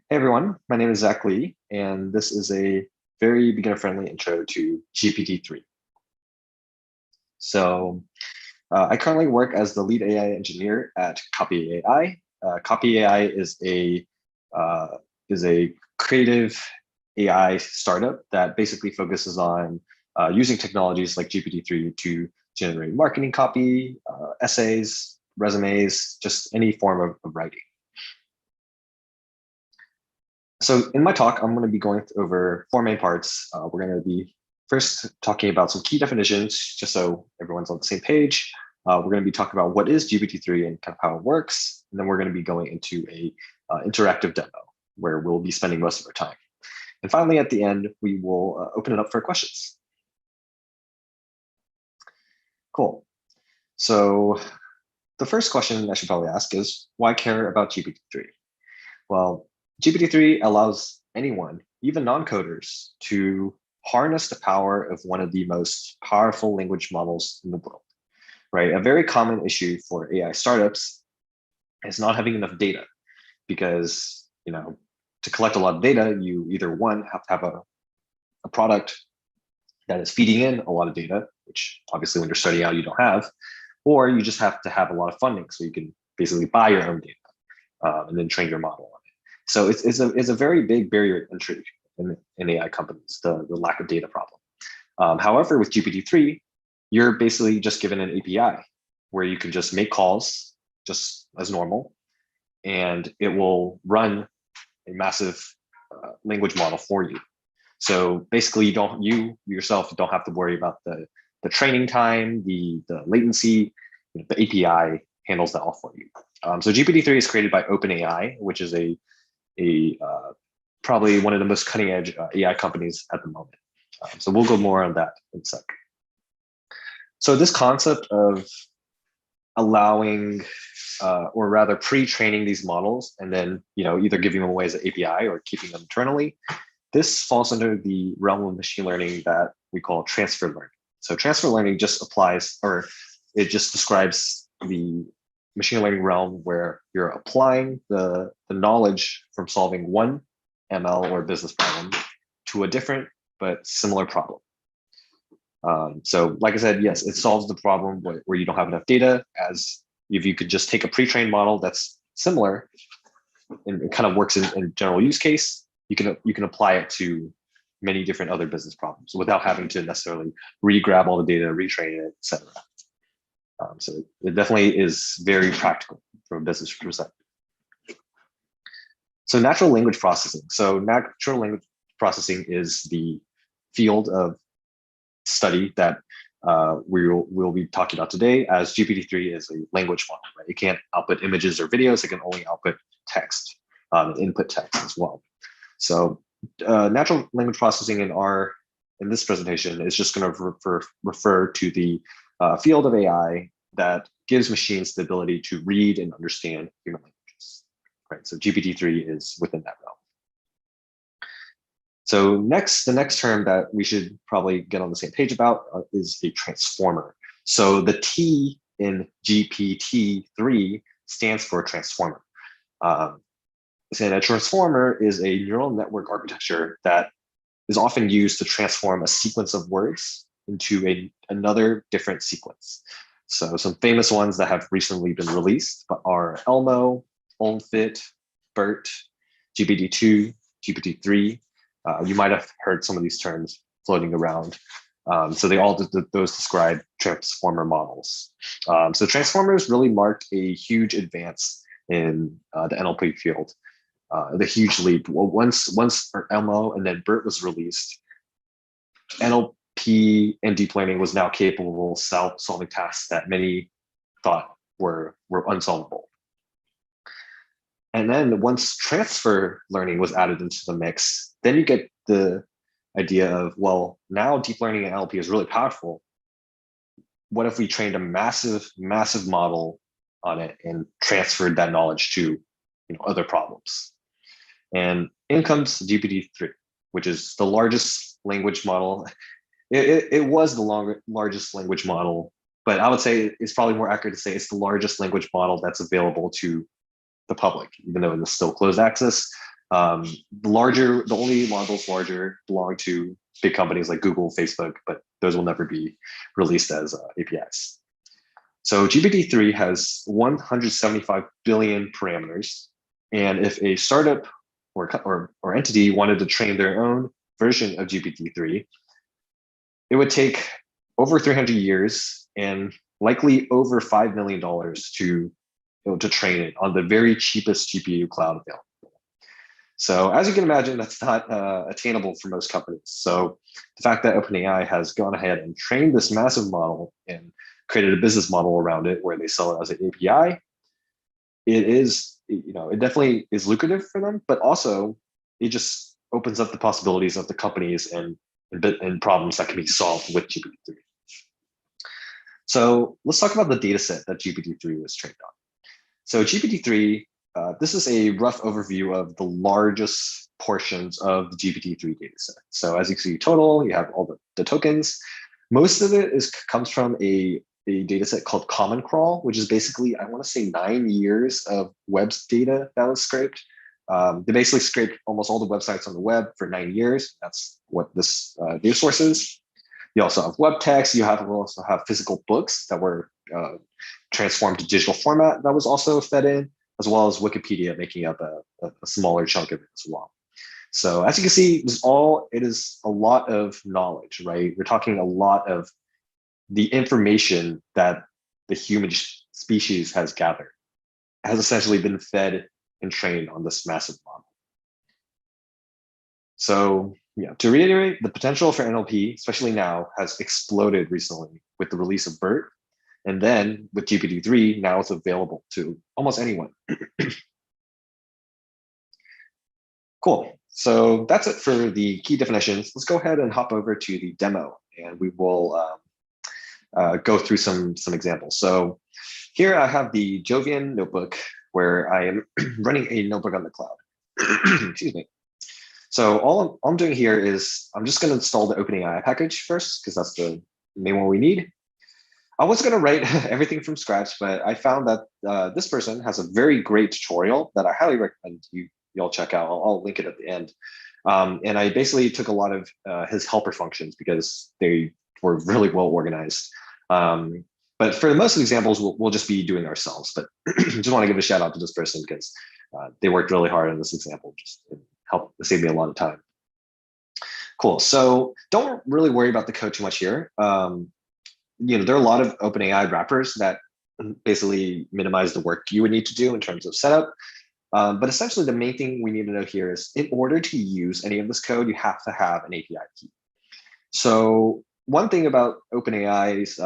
Hey everyone, my name is Zach Lee, and this is a very beginner-friendly intro to GPT-3. I currently work as the lead AI engineer at copy.ai. Copy.ai uh, is a creative AI startup that basically focuses on using technologies like GPT-3 to generate marketing copy, essays, resumes, just any form of writing. So in my talk, I'm going to be going over four main parts. We're going to be first talking about some key definitions, just so everyone's on the same page. We're going to be talking about what is GPT-3 and kind of how it works. And then we're going to be going into a interactive demo where we'll be spending most of our time. And finally, at the end, we will open it up for questions. Cool. So the first question I should probably ask is, why care about GPT-3? Well, GPT-3 allows anyone, even non-coders, to harness the power of one of the most powerful language models in the world, right? A very common issue for AI startups is not having enough data because, to collect a lot of data, you either one, have to have a product that is feeding in a lot of data, which obviously when you're starting out, you don't have, or you just have to have a lot of funding so you can basically buy your own data and then train your model. So it's a very big barrier to entry in AI companies, the lack of data problem. However, with GPT-3, you're basically just given an API where you can just make calls just as normal, and it will run a massive language model for you. So basically, you yourself don't have to worry about the training time, the latency. The API handles that all for you. So GPT-3 is created by OpenAI, which is probably one of the most cutting edge AI companies at the moment. So we'll go more on that in a sec. So this concept of allowing, or rather pre-training these models and then either giving them away as an API or keeping them internally, this falls under the realm of machine learning that we call transfer learning. So transfer learning just applies, or it just describes the machine learning realm where you're applying the knowledge from solving one ML or business problem to a different but similar problem. So like I said, yes, it solves the problem where you don't have enough data, as if you could just take a pre-trained model that's similar and it kind of works in general use case, you can apply it to many different other business problems without having to necessarily re-grab all the data, retrain it, etc. So it definitely is very practical from a business perspective. So natural language processing. So natural language processing is the field of study that we'll be talking about today, as GPT-3 is a language model, right? It can't output images or videos. It can only output text, input text as well. So natural language processing in this presentation is just going to refer to the field of AI that gives machines the ability to read and understand human languages, right? So GPT-3 is within that realm. So the next term that we should probably get on the same page about is a transformer. So the T in GPT-3 stands for transformer. And a transformer is a neural network architecture that is often used to transform a sequence of words into another different sequence. So some famous ones that have recently been released are Elmo, OnFit, BERT, GPT-2, GPT-3. You might have heard some of these terms floating around. So those describe transformer models. So transformers really marked a huge advance in the NLP field. The huge leap. Well, once Elmo and then BERT was released, NLP and deep learning was now capable of solving tasks that many thought were unsolvable. And then once transfer learning was added into the mix, then you get the idea of, well, now deep learning and NLP is really powerful. What if we trained a massive model on it and transferred that knowledge to other problems? And in comes GPT-3, which is the largest language model. It was the largest language model, but I would say it's probably more accurate to say it's the largest language model that's available to the public, even though it is still closed access. The only models larger belong to big companies like Google, Facebook, but those will never be released as APIs. So GPT-3 has 175 billion parameters. And if a startup or entity wanted to train their own version of GPT-3, it would take over 300 years and likely over $5 million to train it on the very cheapest GPU cloud available. So as you can imagine, that's not attainable for most companies. So the fact that OpenAI has gone ahead and trained this massive model and created a business model around it where they sell it as an API, it definitely is lucrative for them, but also it just opens up the possibilities of the companies and problems that can be solved with GPT-3. So let's talk about the data set that GPT-3 was trained on. So GPT-3, this is a rough overview of the largest portions of the GPT-3 dataset. So as you can see, total, you have all the tokens. Most of it comes from a dataset called Common Crawl, which is basically, I want to say 9 years of web data that was scraped. They basically scraped almost all the websites on the web for 9 years. That's what this data source is. You also have web text. You also have physical books that were transformed to digital format that was also fed in, as well as Wikipedia making up a smaller chunk of it as well. So as you can see, it is a lot of knowledge, right? We're talking a lot of the information that the human species has gathered, has essentially been fed and trained on this massive model. So yeah, to reiterate, the potential for NLP, especially now, has exploded recently with the release of BERT. And then with GPT-3, now it's available to almost anyone. Cool. So that's it for the key definitions. Let's go ahead and hop over to the demo, and we will go through some examples. So here I have the Jovian notebook where I am running a notebook on the cloud. Excuse me. So all I'm doing here is I'm just going to install the OpenAI package first, because that's the main one we need. I was going to write everything from scratch, but I found that this person has a very great tutorial that I highly recommend you all check out. I'll link it at the end. And I basically took a lot of his helper functions because they were really well organized. But for most of the examples, we'll just be doing ourselves. But just want to give a shout out to this person because they worked really hard on this example. Just helped save me a lot of time. Cool. So don't really worry about the code too much here. There are a lot of OpenAI wrappers that basically minimize the work you would need to do in terms of setup. But essentially, the main thing we need to know here is in order to use any of this code, you have to have an API key. So one thing about OpenAI's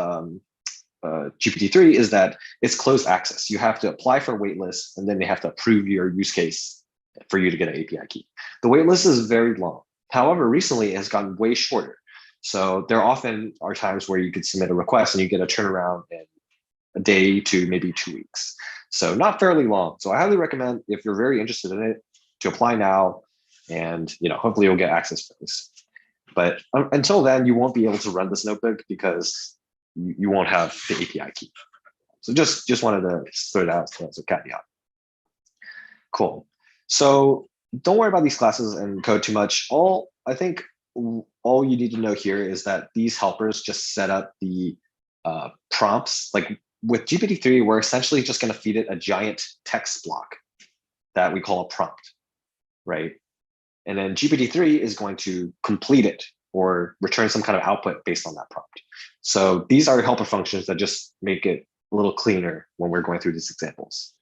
GPT-3 is that it's closed access. You have to apply for a waitlist, and then they have to approve your use case for you to get an API key. The waitlist is very long. However, recently it has gotten way shorter. So there often are times where you could submit a request and you get a turnaround in a day to maybe 2 weeks. So not fairly long. So I highly recommend, if you're very interested in it, to apply now, and hopefully you'll get access for this. But until then, you won't be able to run this notebook because you won't have the API key. So just wanted to throw that out as a caveat. Cool. So don't worry about these classes and code too much. I think all you need to know here is that these helpers just set up the prompts. Like with GPT-3, we're essentially just going to feed it a giant text block that we call a prompt, right? And then GPT-3 is going to complete it or return some kind of output based on that prompt. So these are helper functions that just make it a little cleaner when we're going through these examples.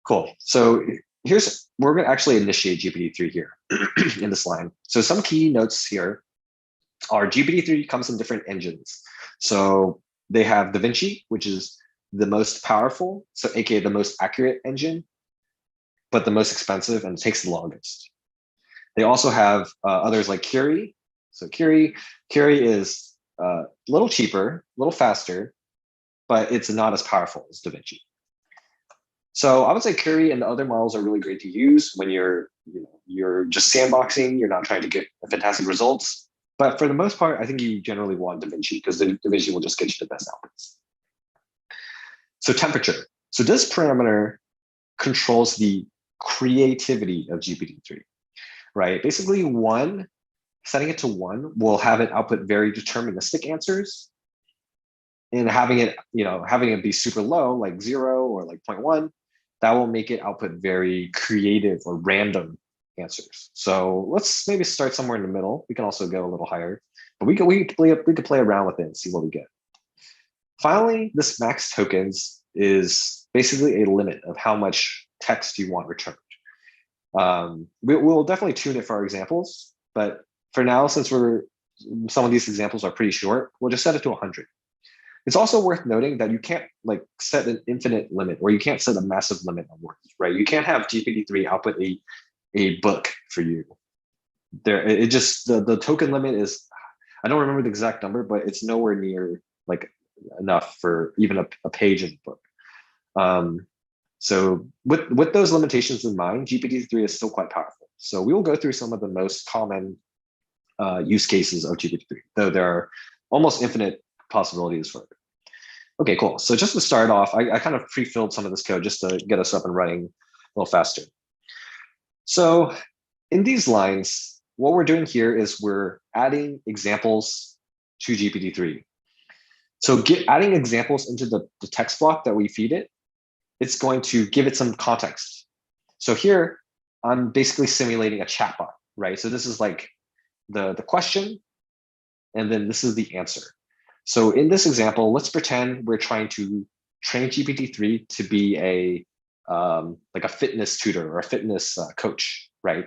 Cool. So we're going to actually initiate GPT-3 here in this line. So some key notes here are GPT-3 comes in different engines. So they have DaVinci, which is the most powerful, so aka the most accurate engine, but the most expensive and takes the longest. They also have others like Curie. So Curie is a little cheaper, a little faster, but it's not as powerful as DaVinci. So I would say Curie and the other models are really great to use when you're just sandboxing, you're not trying to get fantastic results. But for the most part, I think you generally want DaVinci because DaVinci will just get you the best outputs. So temperature. So this parameter controls the creativity of GPT-3, right? Basically, setting it to 1 will have it output very deterministic answers, and having it be super low, like 0 or like 0.1, that will make it output very creative or random answers. So let's maybe start somewhere in the middle. We can also go a little higher, but we could play around with it and see what we get. Finally, this max tokens is basically a limit of how much text you want returned. We'll definitely tune it for our examples, but for now, since some of these examples are pretty short, we'll just set it to 100. It's also worth noting that you can't like set an infinite limit, or you can't set a massive limit on words, right? You can't have GPT-3 output a book for you. The token limit is, I don't remember the exact number, but it's nowhere near like enough for even a page of the book. So with those limitations in mind, GPT-3 is still quite powerful. So we will go through some of the most common use cases of GPT-3, though there are almost infinite possibilities for it. Okay, cool. So just to start off, I kind of pre-filled some of this code just to get us up and running a little faster. So in these lines, what we're doing here is we're adding examples to GPT-3. So adding examples into the text block that we feed it, it's going to give it some context. So here, I'm basically simulating a chatbot, right? So this is like the question, and then this is the answer. So in this example, let's pretend we're trying to train GPT-3 to be like a fitness tutor or a fitness coach, right?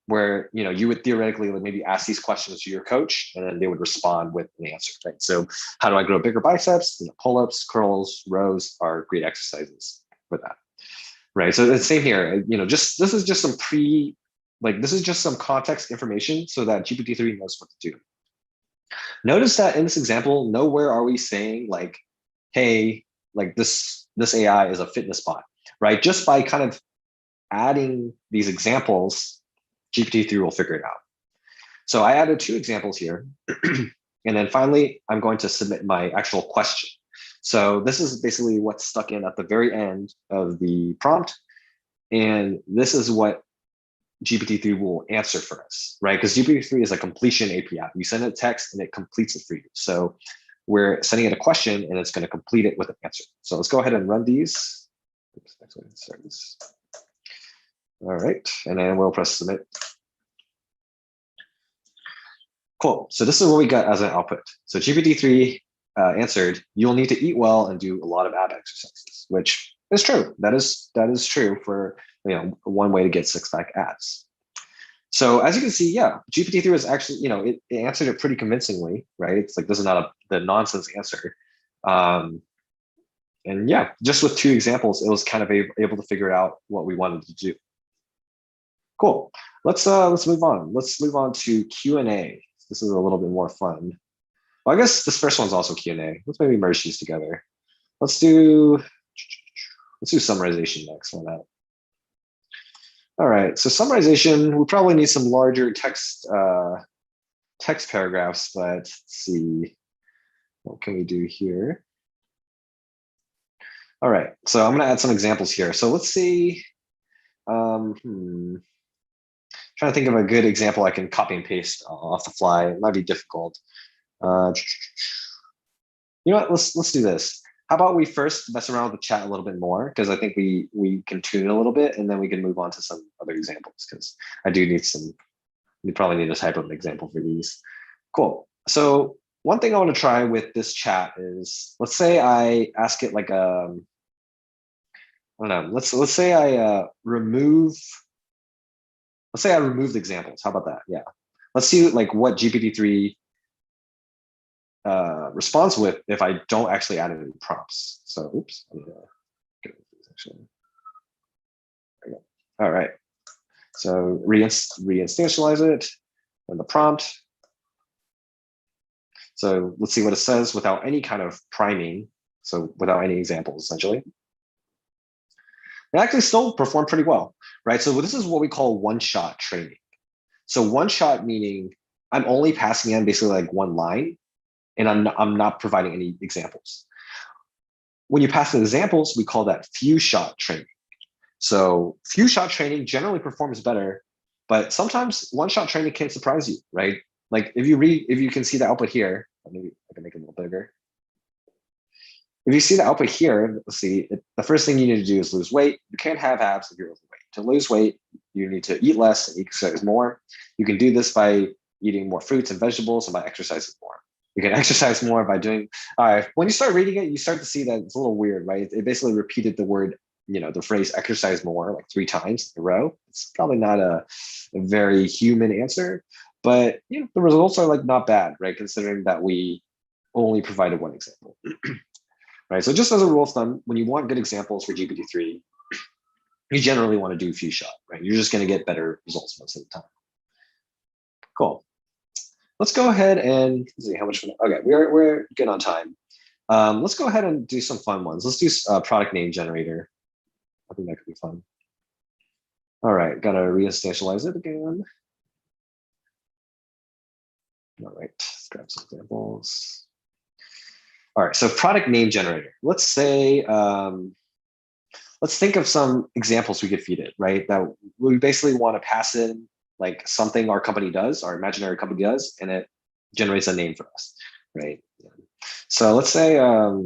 Where you would theoretically maybe ask these questions to your coach, and then they would respond with an answer, right? So how do I grow bigger biceps? Pull-ups, curls, rows are great exercises for that, right? So the same here. This is just some context information so that GPT-3 knows what to do. Notice that in this example, nowhere are we saying like, hey, like this AI is a fitness bot, right? Just by kind of adding these examples, GPT-3 will figure it out. So I added 2 examples here. And then finally, I'm going to submit my actual question. So this is basically what's stuck in at the very end of the prompt. And this is what GPT-3 will answer for us, right? Because GPT-3 is a completion API. You send it text and it completes it for you. So we're sending it a question and it's going to complete it with an answer. So let's go ahead and run these. Oops, actually, let's start this. All right, and then we'll press submit. Cool. So this is what we got as an output. So GPT-3 answered, "You'll need to eat well and do a lot of ab exercises," which is true. That is true for one way to get 6-pack abs. So as you can see, yeah, GPT-3 was actually, it answered it pretty convincingly, right? It's like, this is not the nonsense answer. And yeah, just with 2 examples, it was kind of able to figure out what we wanted to do. Cool. Let's move on. Let's move on to Q&A. This is a little bit more fun. Well, I guess this first one's also Q&A. Let's maybe merge these together. Let's do summarization next. Why not? All right. So summarization, we probably need some larger text paragraphs, but let's see. What can we do here? All right. So I'm going to add some examples here. So let's see. Trying to think of a good example I can copy and paste off the fly. It might be difficult. You know what? Let's do this. How about we first mess around with the chat a little bit more, because I think we can tune it a little bit, and then we can move on to some other examples, because I do need some. You probably need a type of an example for these. Cool. So one thing I want to try with this chat is, let's say I ask it like I don't know. Let's say I remove. Let's say I removed examples. How about that? Yeah. Let's see like what GPT-3 responds with if I don't actually add any prompts. So, oops. I'm gonna get this actually. There we go. All right. So reinstantialize it and the prompt. So let's see what it says without any kind of priming. So without any examples, essentially. It actually still performed pretty well, right? So this is what we call one-shot training. So one-shot meaning I'm only passing in basically like one line, and I'm not providing any examples. When you pass in examples, we call that few-shot training. So few shot training generally performs better, but sometimes one shot training can surprise you, right? Like if you can see the output here, maybe I can make it a little bigger. If you see the output here, let's see, the first thing you need to do is lose weight. You can't have abs if you're overweight. To lose weight, you need to eat less and exercise more. You can do this by eating more fruits and vegetables and by exercising more. You can exercise more by doing, all right, when you start reading it, you start to see that it's a little weird, right? It basically repeated the word, the phrase exercise more like 3 times in a row. It's probably not a very human answer, but the results are like not bad, right? Considering that we only provided one example. Right. So just as a rule of thumb, when you want good examples for GPT-3, you generally want to do few shot, right? You're just going to get better results most of the time. Cool. Let's go ahead and see how much. Okay, we're good on time. Let's go ahead and do some fun ones. Let's do product name generator. I think that could be fun. All right, gotta reinstantialize it again. All right, let's grab some examples. All right, so product name generator. Let's say, let's think of some examples we could feed it, right? That we basically want to pass in like something our company does, our imaginary company does, and it generates a name for us, right? So let's say a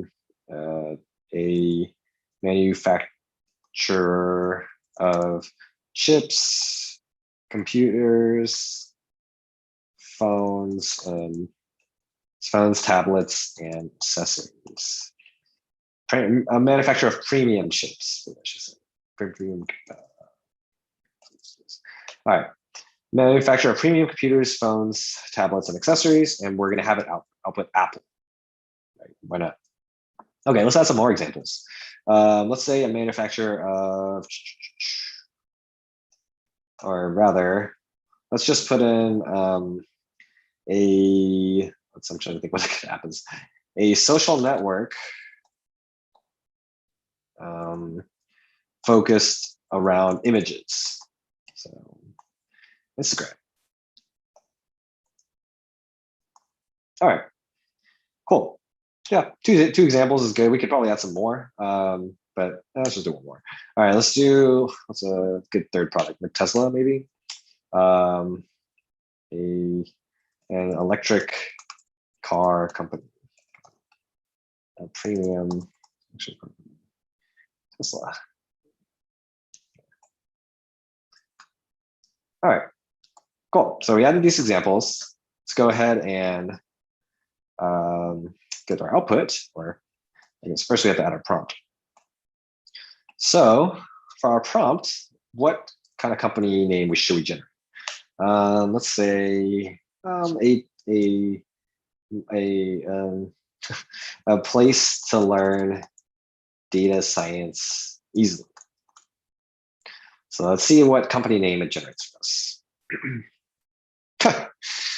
manufacturer of chips, computers, phones, tablets, and accessories. A manufacturer of premium chips, I should say. Premium. All right. Manufacturer of premium computers, phones, tablets, and accessories, and we're going to have it output Apple. Right? Why not? Okay, let's add some more examples. Let's say a manufacturer of, or rather, let's just put in I'm trying to think what happens. A social network focused around images. So Instagram. All right, cool. Yeah, two examples is good. We could probably add some more, but let's just do one more. All right, what's a good third product? Like Tesla, maybe. An electric car company, a premium Tesla. All right, cool. So we added these examples. Let's go ahead and get our output, or I guess first we have to add our prompt. So for our prompt, what kind of company name should we generate? Let's say a place to learn data science easily. So let's see what company name it generates for us.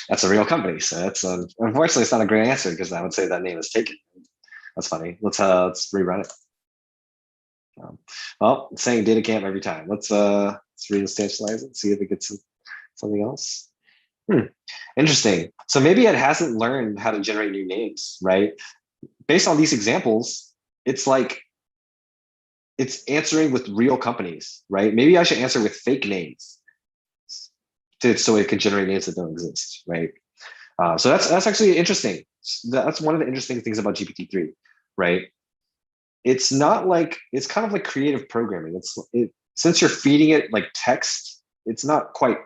That's a real company. So that's unfortunately it's not a great answer because I would say that name is taken. That's funny. Let's rerun it. Well, it's saying data camp every time. Let's reinstantialize it, see if it gets something else. Interesting. So maybe it hasn't learned how to generate new names, right? Based on these examples, it's like it's answering with real companies, right? Maybe I should answer with fake names so it can generate names that don't exist, right? So that's actually interesting. That's one of the interesting things about GPT-3, right? It's not like, it's kind of like creative programming. Since you're feeding it like text, it's not quite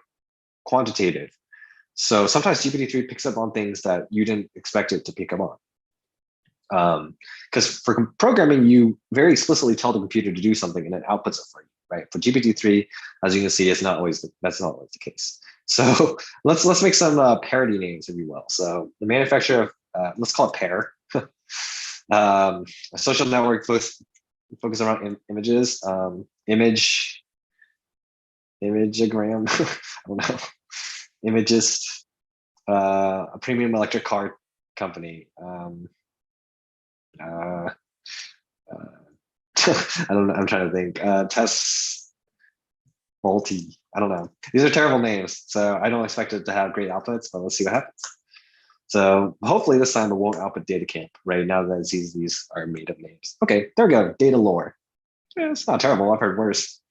quantitative. So sometimes GPT-3 picks up on things that you didn't expect it to pick up on. Because for programming, you very explicitly tell the computer to do something and it outputs it for you, right? For GPT-3, as you can see, that's not always the case. So let's make some parody names, if you will. So the manufacturer of, let's call it Pear. A social network focus around images, imageagram, I don't know, imagist, a premium electric car company. I don't know. I'm trying to think. Test multi. I don't know. These are terrible names, so I don't expect it to have great outputs. But let's see what happens. So hopefully this time it won't output data camp. Right now that it sees these are made up names. Okay, there we go. Data lore. Yeah, it's not terrible. I've heard worse.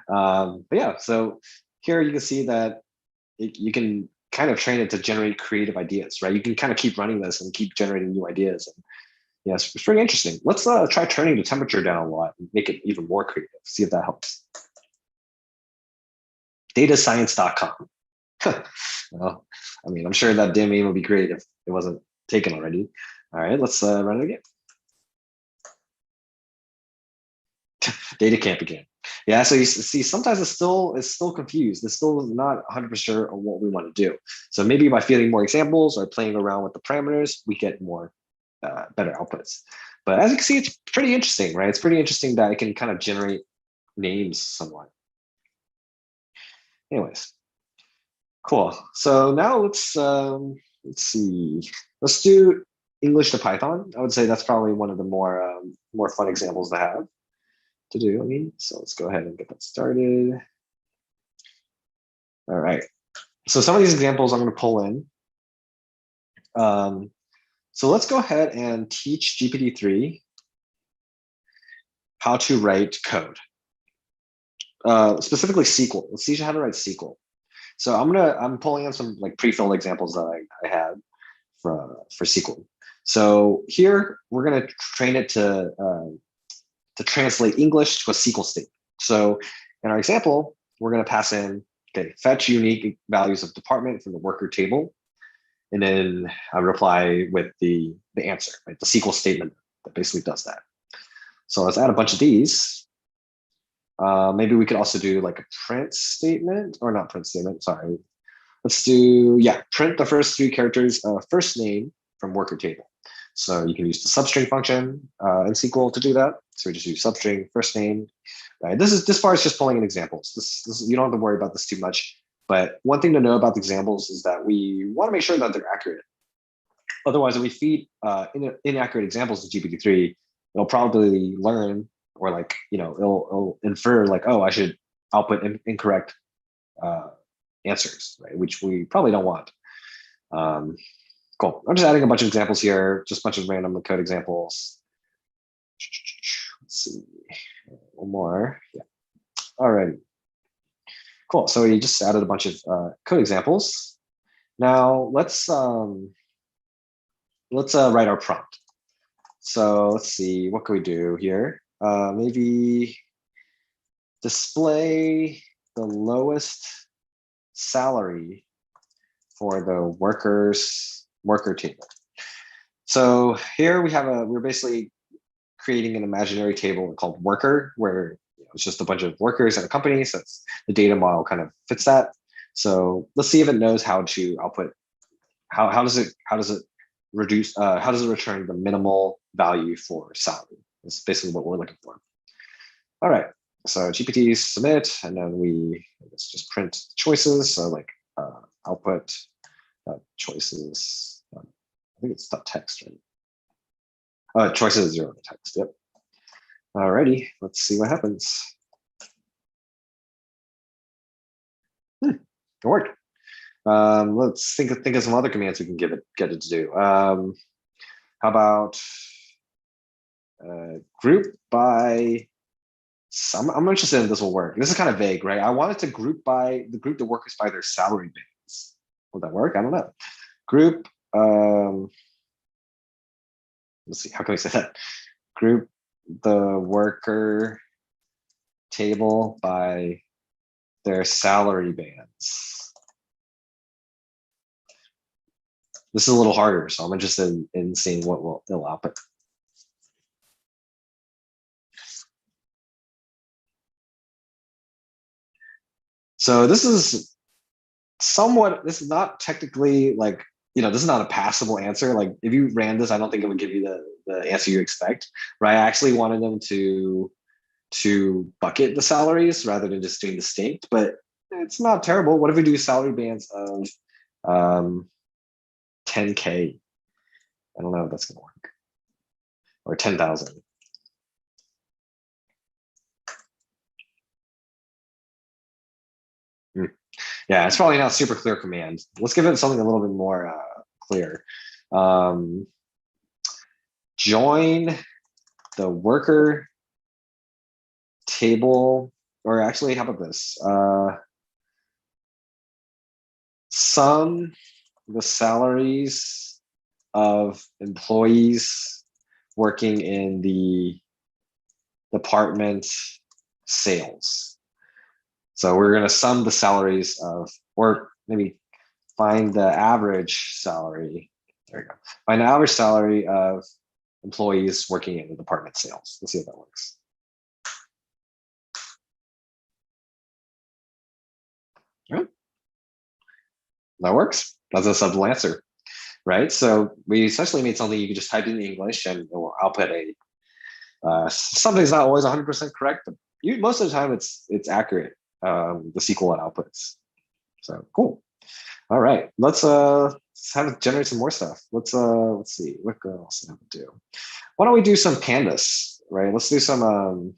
But yeah, so here you can see that you can kind of train it to generate creative ideas, right? You can kind of keep running this and keep generating new ideas. And yeah, it's pretty interesting. Let's try turning the temperature down a lot and make it even more creative. See if that helps. Datascience.com. Well, I mean, I'm sure that domain would be great if it wasn't taken already. All right, let's run it again. Data camp again. Yeah, so you see, sometimes it's still confused. It's still not 100% sure on what we want to do. So maybe by feeding more examples or playing around with the parameters, we get more better outputs. But as you can see, it's pretty interesting, right? It's pretty interesting that it can kind of generate names somewhat. Anyways, cool. So now let's see. Let's do English to Python. I would say that's probably one of the more fun examples to have to do. I mean, so let's go ahead and get that started. All right. So some of these examples I'm going to pull in. So let's go ahead and teach GPT-3 how to write code, specifically SQL. Let's teach you how to write SQL. So I'm pulling in some like pre-filled examples that I had for SQL. So here we're going to train it to translate English to a SQL statement. So in our example, we're going to pass in, okay, fetch unique values of department from the worker table, and then I reply with the answer, right? The SQL statement that basically does that. So let's add a bunch of these. Maybe we could also do like a print statement, or not print statement, sorry. Let's do, yeah, print the first 3 characters of first name from worker table. So you can use the substring function in SQL to do that. So we just use substring first name. Right. This part is just pulling in examples. This you don't have to worry about this too much. But one thing to know about the examples is that we want to make sure that they're accurate. Otherwise, if we feed inaccurate examples to GPT-3, it'll probably learn, or like, it'll infer like, oh, I should output incorrect answers, right? Which we probably don't want. Cool. I'm just adding a bunch of examples here, just a bunch of random code examples. Let's see, one more. Yeah. All right. Cool. So we just added a bunch of code examples. Now let's write our prompt. So let's see, what can we do here? Maybe display the lowest salary for the worker table. So here we're basically creating an imaginary table called worker, where it's just a bunch of workers at a company. So the data model kind of fits that. So let's see if it knows how to output. How does it reduce? How does it return the minimal value for salary? That's basically what we're looking for. All right. So GPT submit, and then let's just print choices. So like output choices. I think it's .text, right? Choices 0 text. Yep. Alrighty, let's see what happens. It worked. Let's think of some other commands we can get it to do. How about group by? I'm interested if this will work. This is kind of vague, right? I wanted to group the workers by their salary bands. Will that work? I don't know. Group. Let's see. How can we say that? Group the worker table by their salary bands. This is a little harder, so I'm interested in seeing what it'll output. So this is not technically like, this is not a passable answer. Like if you ran this, I don't think it would give you the answer you expect, right? I actually wanted them to bucket the salaries rather than just doing distinct, but it's not terrible. What if we do salary bands of 10K? I don't know if that's gonna work. Or 10,000. Yeah, it's probably not super clear command. Let's give it something a little bit more clear. Join the worker table or actually, how about this? Sum the salaries of employees working in the department sales. So we're going to sum the salaries of, or maybe find the average salary. There you go. Find the average salary of employees working in the department sales. Let's see if that works. All right. That works. That's a simple answer, right? So we essentially made something you can just type in English and it will output a something's not always 100% correct, but most of the time it's accurate. The SQL outputs. So cool. All right, let's have it generate some more stuff. Let's see what else can I do. Why don't we do some pandas, right? Let's do some.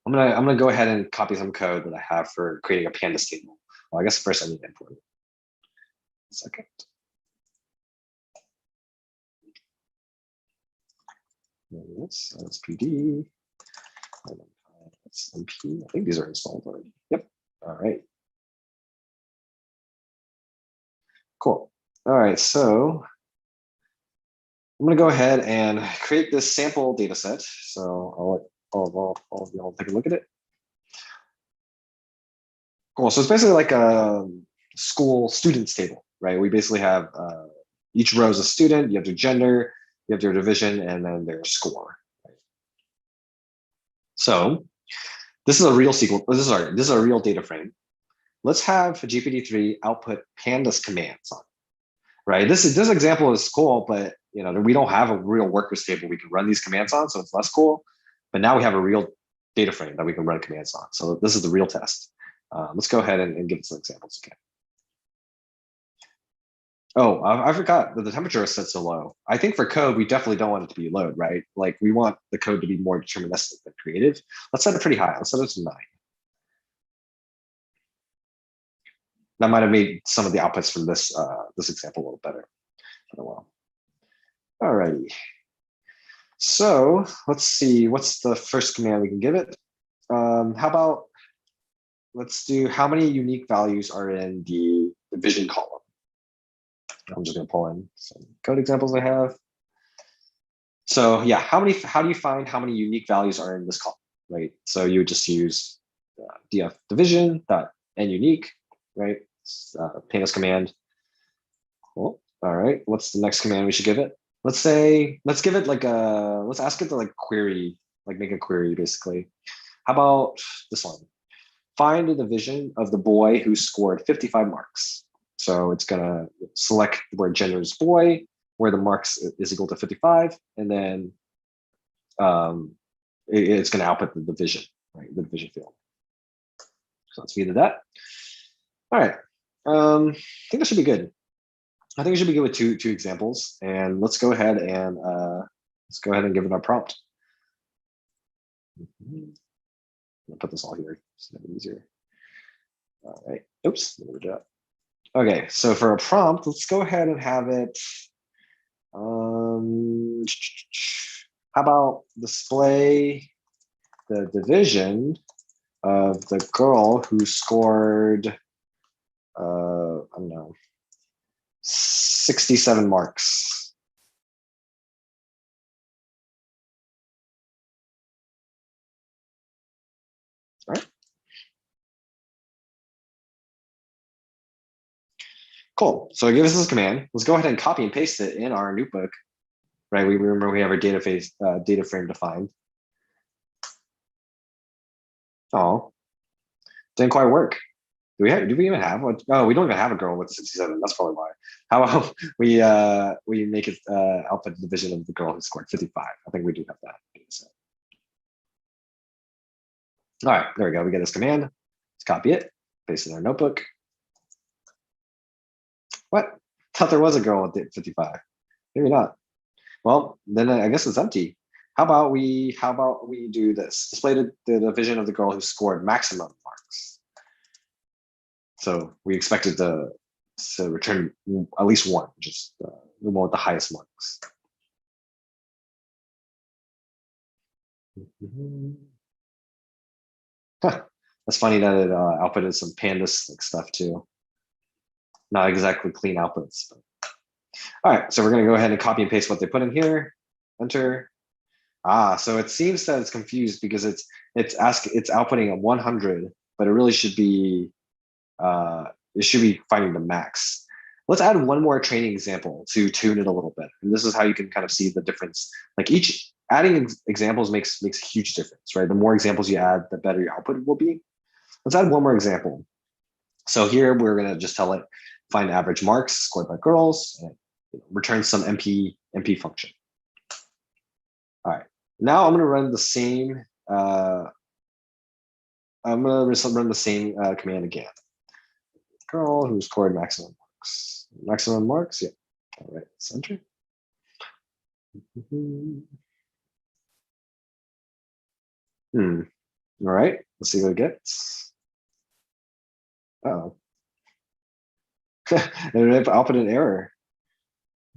I'm gonna go ahead and copy some code that I have for creating a pandas table. Well, I guess first I need to import it. A second. That's PD. That's MP. I think these are installed already. Yep. All right. Cool. All right. So I'm going to go ahead and create this sample data set. So I'll let all of y'all take a look at it. Cool. So it's basically like a school students table, right? We basically have each row is a student. You have their gender, you have their division, and then their score. Right? So this is a real SQL. This is a real data frame. Let's have GPT-3 output pandas commands on it, right? This example is cool, but we don't have a real workers table we can run these commands on, so it's less cool. But now we have a real data frame that we can run commands on. So this is the real test. Let's go ahead and give some examples again. Oh, I forgot that the temperature is set so low. I think for code, we definitely don't want it to be low, right? Like we want the code to be more deterministic than creative. Let's set it pretty high. Let's set it to 9. That might have made some of the outputs from this example a little better. Oh, well. All righty. So let's see, what's the first command we can give it? How about, let's do how many unique values are in the division column. I'm just going to pull in some code examples I have. So yeah, how do you find how many unique values are in this column, right? So you would just use df division dot n unique, right? Pandas command. Cool. All right. What's the next command we should give it? Let's give it like let's ask it to like query, like make a query basically. How about this one? Find the division of the boy who scored 55 marks. So it's gonna select where gender is boy, where the marks is equal to 55, and then it's gonna output the division, right? The division field. So let's feed it that. All right. I think that should be good. I think it should be good with two examples, and let's go ahead and give it our prompt. I'll put this all here. It's a bit easier. All right. Oops. Okay. So for a prompt, let's go ahead and have it. How about display the division of the girl who scored, I don't know, 67 marks. All right. Cool. So it gives us this command. Let's go ahead and copy and paste it in our notebook. Right. We remember we have our data frame defined. Oh, didn't quite work. Do we even have one? No, we don't even have a girl with 67. That's probably why. How about we make it output the division of the girl who scored 55? I think we do have that. All right, there we go. We get this command. Let's copy it, paste it in our notebook. What? Thought there was a girl with 55. Maybe not. Well, then I guess it's empty. How about we do this? Display the division of the girl who scored maximum marks. So we expected to return at least one, just the one with the highest marks. That's funny that it outputted some pandas like stuff too. Not exactly clean outputs. But. All right, so we're going to go ahead and copy and paste what they put in here. Enter. So it seems that it's confused because it's outputting a 100, but it really should be finding the max. Let's add one more training example to tune it a little bit. And this is how you can kind of see the difference. Like adding examples makes a huge difference, right? The more examples you add, the better your output will be. Let's add one more example. So here we're going to just tell it find average marks scored by girls and return some MP function. All right. Now I'm going to run the same. Run the same command again. Girl who scored maximum marks. Maximum marks, yeah. All right, center. All right, let's see what it gets. Oh. And I'll put an error.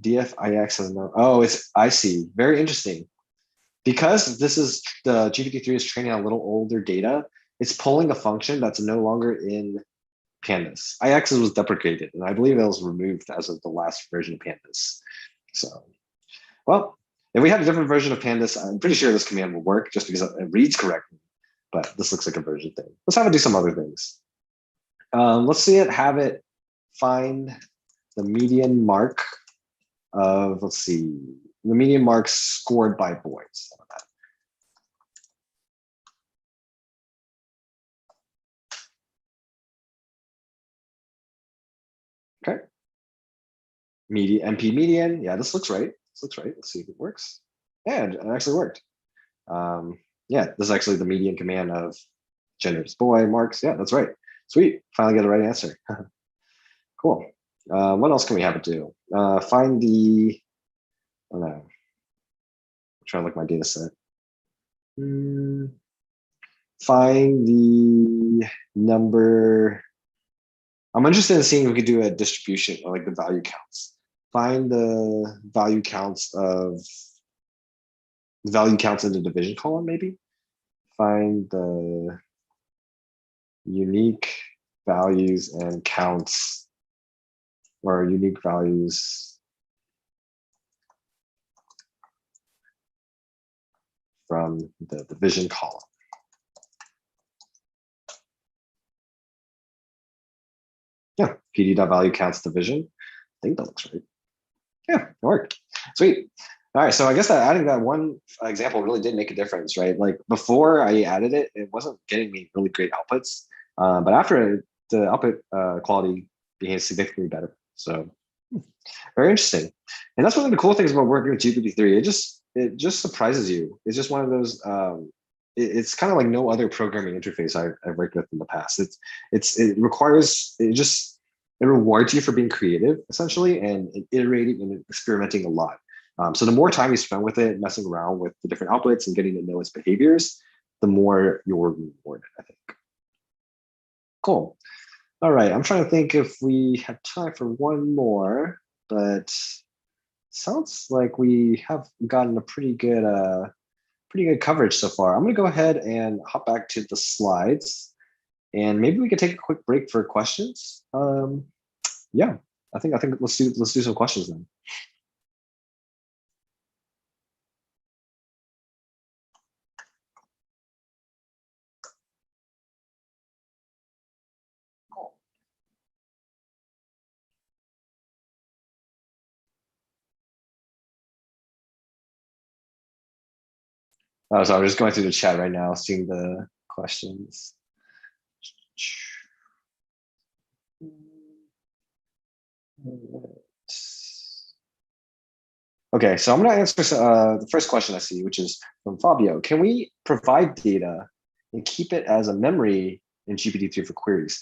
DFIX has no. Oh, I see. Very interesting. Because this is the GPT-3 is training on a little older data, it's pulling a function that's no longer in Pandas. IX was deprecated, and I believe it was removed as of the last version of Pandas. So, well, if we had a different version of Pandas, I'm pretty sure this command will work just because it reads correctly. But this looks like a version thing. Let's have it do some other things. Let's see it have it find the median mark of, let's see, the median marks scored by boys. Okay. MP median. Yeah, this looks right. This looks right. Let's see if it works. And it actually worked. Yeah, this is actually the median command of genders. Boy, marks. Yeah, that's right. Sweet. Finally got the right answer. Cool. What else can we have it do? Find the, oh no. I'm trying to look at my data set. Find the number. I'm interested in seeing if we could do a distribution or like the value counts. Find the value counts in the division column, maybe. Find the unique values and counts, or unique values from the division column. Yeah, PD.value counts division. I think that looks right. Yeah, it worked. Sweet. All right, so I guess that adding that one example really did make a difference, right? Like before I added it, it wasn't getting me really great outputs, but after it, the output quality became significantly better. So very interesting. And that's one of the cool things about working with GPT-3. It just surprises you. It's just one of those. It's kind of like no other programming interface I've worked with in the past. It rewards you for being creative essentially and iterating and experimenting a lot. So the more time you spend with it, messing around with the different outputs and getting to know its behaviors, the more you're rewarded, I think. Cool. All right, I'm trying to think if we have time for one more, but sounds like we have gotten a pretty good coverage so far. I'm gonna go ahead and hop back to the slides, and maybe we could take a quick break for questions. Yeah, I think let's do some questions then. So I'm just going through the chat right now, seeing the questions. Okay, so I'm going to answer the first question I see, which is from Fabio. Can we provide data and keep it as a memory in GPT-3 for queries?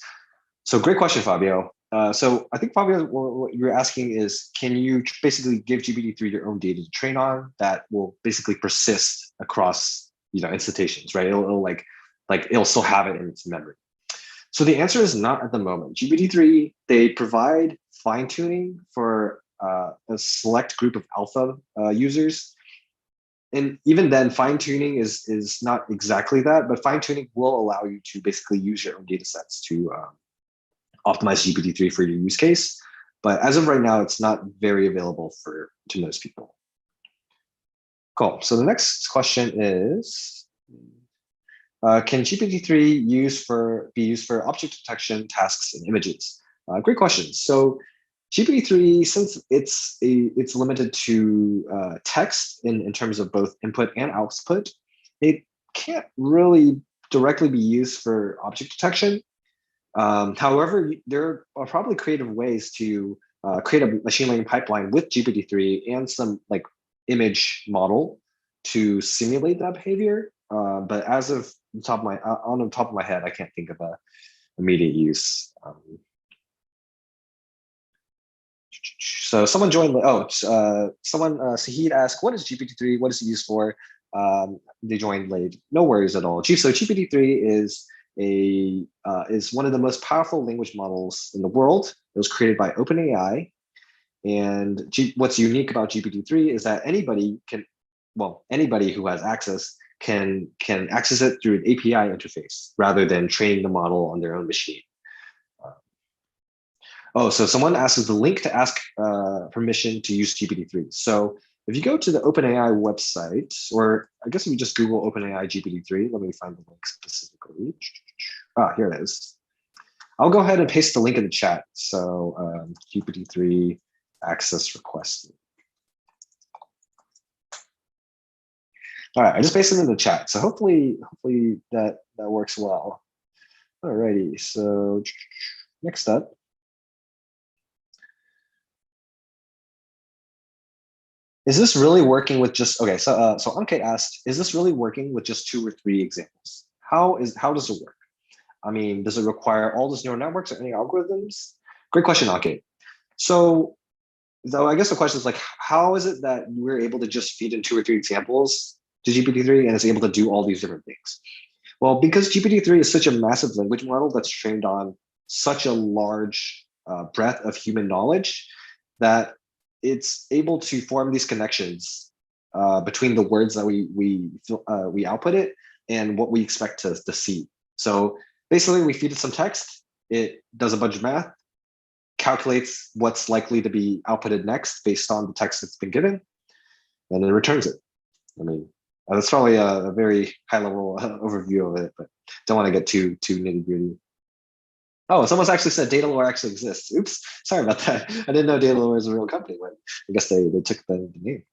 So great question, Fabio. So I think, Fabio, what you're asking is, can you basically give GPT-3 your own data to train on that will basically persist across installations, right? It'll still have it in its memory. So the answer is not at the moment. GPT-3, they provide fine tuning for a select group of alpha users. and even then, fine tuning is not exactly that, but fine tuning will allow you to basically use your own data sets to optimize GPT-3 for your use case. But as of right now, it's not very available to most people. Cool. So the next question is, can GPT-3 be used for object detection tasks and images? Great question. So GPT-3, since it's limited to text in terms of both input and output, it can't really directly be used for object detection. However, there are probably creative ways to create a machine learning pipeline with GPT-3 and some like image model to simulate that behavior. But as of the top of on the top of my head, I can't think of a immediate use. So someone joined. Sahid asked, "What is GPT-3? What is it used for?" They joined late. No worries at all. So GPT-3 is one of the most powerful language models in the world. It was created by OpenAI, and what's unique about GPT-3 is that anybody who has access can access it through an API interface rather than training the model on their own machine. So someone asks the link to ask permission to use GPT-3. So if you go to the OpenAI website, or I guess if you just Google OpenAI GPT-3, let me find the link specifically. Here it is. I'll go ahead and paste the link in the chat. So GPT-3 access requested. All right, I just pasted it in the chat. So hopefully that works well. Alrighty, so next up. Is this really working with just, okay, so Ankit asked, is this really working with just 2 or 3 examples? How does it work? I mean, does it require all those neural networks or any algorithms? Great question, Ankit. So I guess the question is like, how is it that we're able to just feed in 2 or 3 examples to GPT-3 and it's able to do all these different things? Well, because GPT-3 is such a massive language model that's trained on such a large breadth of human knowledge that it's able to form these connections between the words that we output it and what we expect to see. So basically, we feed it some text, it does a bunch of math, calculates what's likely to be outputted next based on the text that's been given, and then returns it. I mean, that's probably a very high-level overview of it, but don't want to get too nitty-gritty. Oh, someone's actually said DataLore actually exists. Oops, sorry about that. I didn't know DataLore is a real company, but I guess they took the name.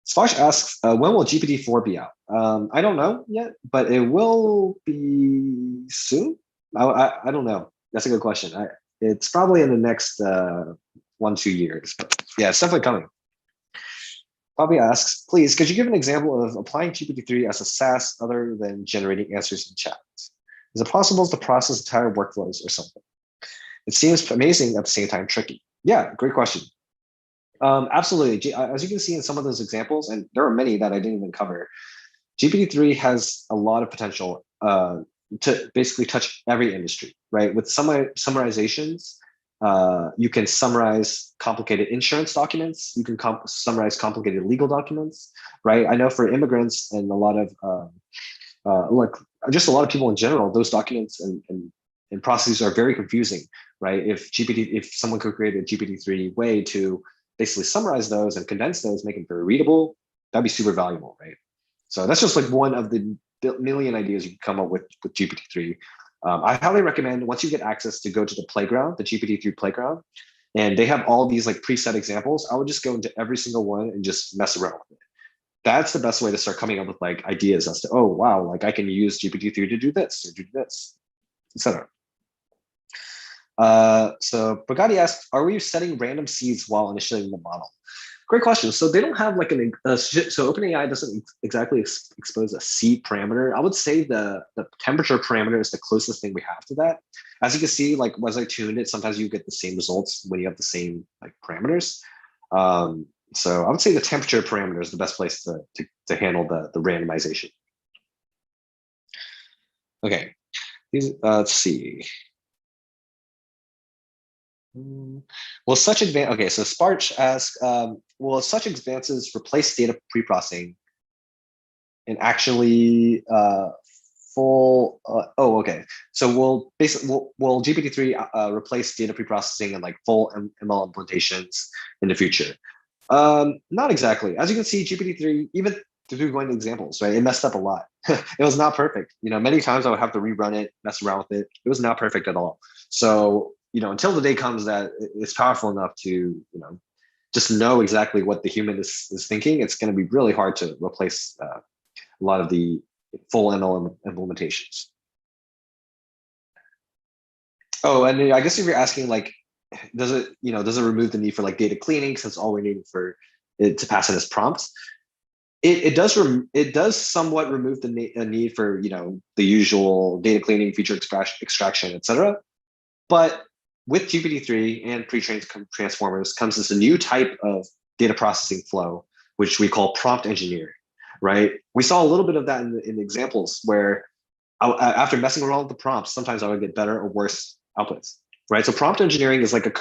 Swash asks, when will GPT-4 be out? I don't know yet, but it will be soon. I don't know. That's a good question. It's probably in the next 1-2 years, but yeah, it's definitely coming. Bobby asks, please, could you give an example of applying GPT-3 as a SaaS other than generating answers in chat? Is it possible to process entire workflows or something? It seems amazing at the same time tricky. Yeah, great question. Absolutely. As you can see in some of those examples, and there are many that I didn't even cover, GPT-3 has a lot of potential to basically touch every industry, right? With summarizations, you can summarize complicated insurance documents. You can summarize complicated legal documents, right? I know for immigrants and a lot of like just a lot of people in general, those documents and processes are very confusing, right? If someone could create a GPT-3 way to basically summarize those and condense those, make it very readable, that'd be super valuable, right? So that's just like one of the million ideas you can come up with GPT-3. I highly recommend once you get access to go to the playground, the GPT-3 playground, and they have all these like preset examples. I would just go into every single one and just mess around with it. That's the best way to start coming up with like ideas as to, oh, wow, like I can use GPT-3 to do this or do this, etc. So Bugatti asked, are we setting random seeds while initiating the model? Great question. So they don't have like so OpenAI doesn't exactly expose a seed parameter. I would say the temperature parameter is the closest thing we have to that. As you can see, like as I tuned it, sometimes you get the same results when you have the same like parameters. So I would say the temperature parameter is the best place to handle the randomization. Okay, let's see. Will such advance? Okay, so Sparch asks, will such advances replace data pre-processing and actually full? Oh, okay. So will GPT-3 replace data pre-processing and like full ML implementations in the future? Not exactly. As you can see, GPT-3, even through going to examples, right? It messed up a lot. It was not perfect. Many times I would have to rerun it, mess around with it. It was not perfect at all. So, until the day comes that it's powerful enough to, just know exactly what the human is thinking, it's going to be really hard to replace a lot of the full ML implementations. Oh, and I guess if you're asking like, does it remove the need for like data cleaning since all we need for it to pass in as prompts? It does somewhat remove the need for the usual data cleaning, feature extraction, etc. But with GPT-3 and pre-trained transformers comes this new type of data processing flow, which we call prompt engineering, right? We saw a little bit of that in the examples where after messing around with the prompts, sometimes I would get better or worse outputs, right? So prompt engineering is like a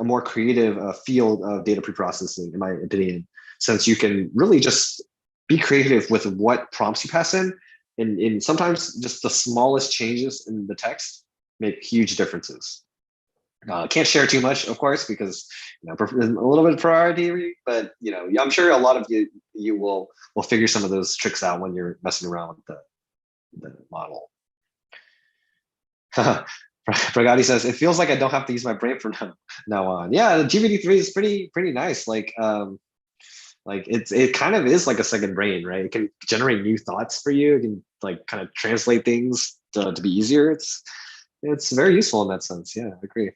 more creative field of data preprocessing, in my opinion, since you can really just be creative with what prompts you pass in, and sometimes just the smallest changes in the text make huge differences. Can't share too much, of course, because a little bit of priority. But I'm sure a lot of you will figure some of those tricks out when you're messing around with the model. Bragati says it feels like I don't have to use my brain from now on. Yeah, the GPT-3 is pretty nice. Like it kind of is like a second brain, right? It can generate new thoughts for you. It can like kind of translate things to be easier. It's very useful in that sense. Yeah, I agree.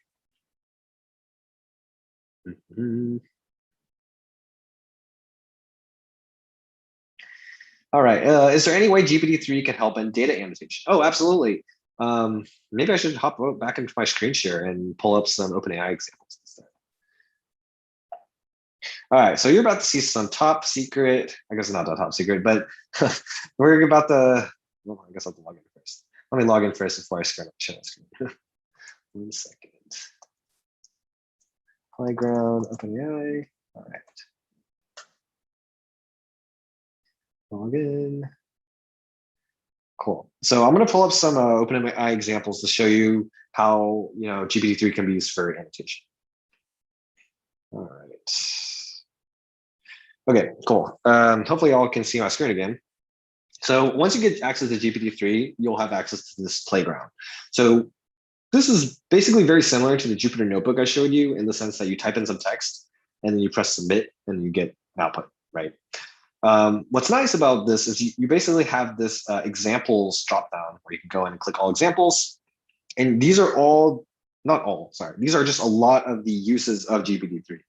Mhm. All right. Is there any way GPT-3 can help in data annotation? Oh, absolutely. Maybe I should hop back into my screen share and pull up some OpenAI examples instead. All right, so you're about to see some top secret. I guess not that top secret, but we're about to. Well, I guess I'll have to log in first. Let me log in first before I share my screen. 1 second. Playground, OpenAI. All right, log in. Cool. So I'm going to pull up some OpenAI examples to show you how GPT-3 can be used for annotation. All right. Okay, cool. Hopefully, y'all can see my screen again. So once you get access to GPT-3, you'll have access to this playground. So this is basically very similar to the Jupyter Notebook I showed you in the sense that you type in some text and then you press submit and you get an output, right? What's nice about this is you basically have this examples dropdown where you can go in and click all examples. And these are all, not all, sorry, these are just a lot of the uses of GPT-3.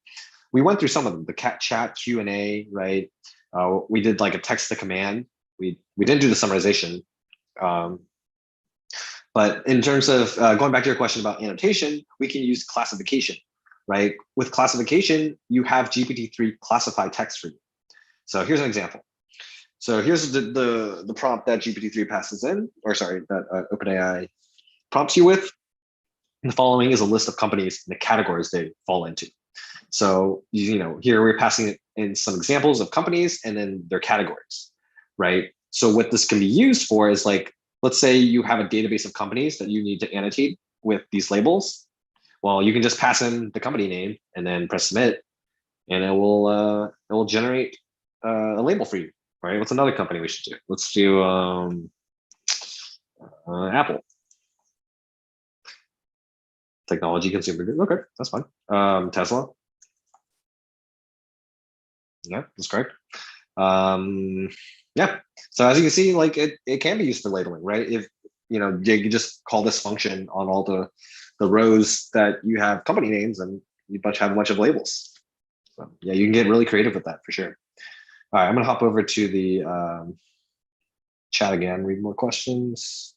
We went through some of them, the chat Q&A, right? We did like a text to command. We didn't do the summarization. But in terms of going back to your question about annotation, we can use classification, right? With classification, you have GPT-3 classify text for you. So here's an example. So here's the prompt that GPT-3 passes in, or sorry, that OpenAI prompts you with. And the following is a list of companies and the categories they fall into. So here we're passing in some examples of companies and then their categories, right? So what this can be used for is like, let's say you have a database of companies that you need to annotate with these labels. Well, you can just pass in the company name and then press submit, and it will generate a label for you, right? What's another company we should do? Let's do Apple. Technology consumer goods. Okay, that's fine. Tesla. Yeah, that's correct. Yeah. So as you can see, like it can be used for labeling, right? If you can just call this function on all the rows that you have company names, and you have a bunch of labels. So yeah, you can get really creative with that for sure. All right, I'm gonna hop over to the chat again, read more questions.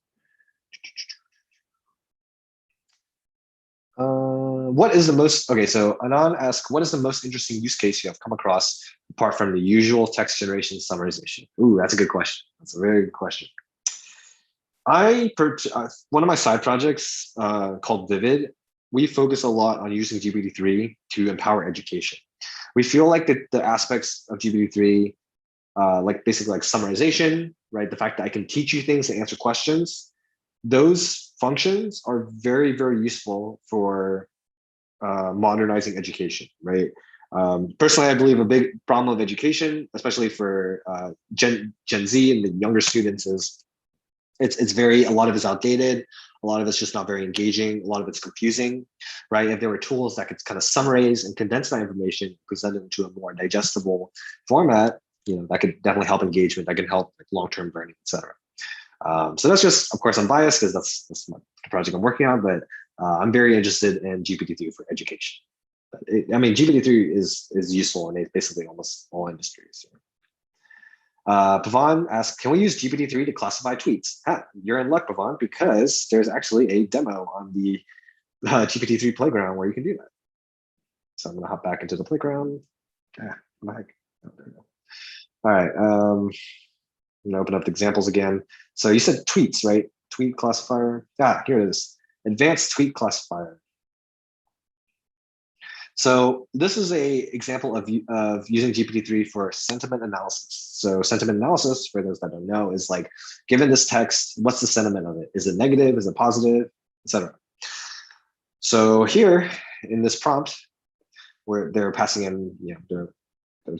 What is the most, okay, so Anon asks, what is the most interesting use case you have come across apart from the usual text generation summarization? Ooh, that's a good question. That's a very good question. One of my side projects called Vivid we focus a lot on using GPT-3 to empower education. We feel like the aspects of GPT-3, like basically like summarization, right? The fact that I can teach you things and answer questions, those functions are very, very useful for modernizing education, right? Personally, I believe a big problem of education, especially for Gen Z and the younger students, is it's very, a lot of it's outdated. A lot of it's just not very engaging. A lot of it's confusing, right? If there were tools that could kind of summarize and condense that information, present it into a more digestible format, that could definitely help engagement. That can help like long-term learning, et cetera. So that's just, of course, I'm biased because that's the project I'm working on, but I'm very interested in GPT-3 for education. I mean, GPT-3 is useful in basically almost all industries. Pavan asks, can we use GPT-3 to classify tweets? You're in luck, Pavan, because there's actually a demo on the GPT-3 Playground where you can do that. So I'm going to hop back into the Playground. What the heck? Oh, there we go. All right. I'm going to open up the examples again. So you said tweets, right? Tweet classifier. Here it is. Advanced tweet classifier. So this is a example of using GPT-3 for sentiment analysis. So sentiment analysis, for those that don't know, is like, given this text, what's the sentiment of it? Is it negative? Is it positive? Etc. So here in this prompt, where they're passing in, they're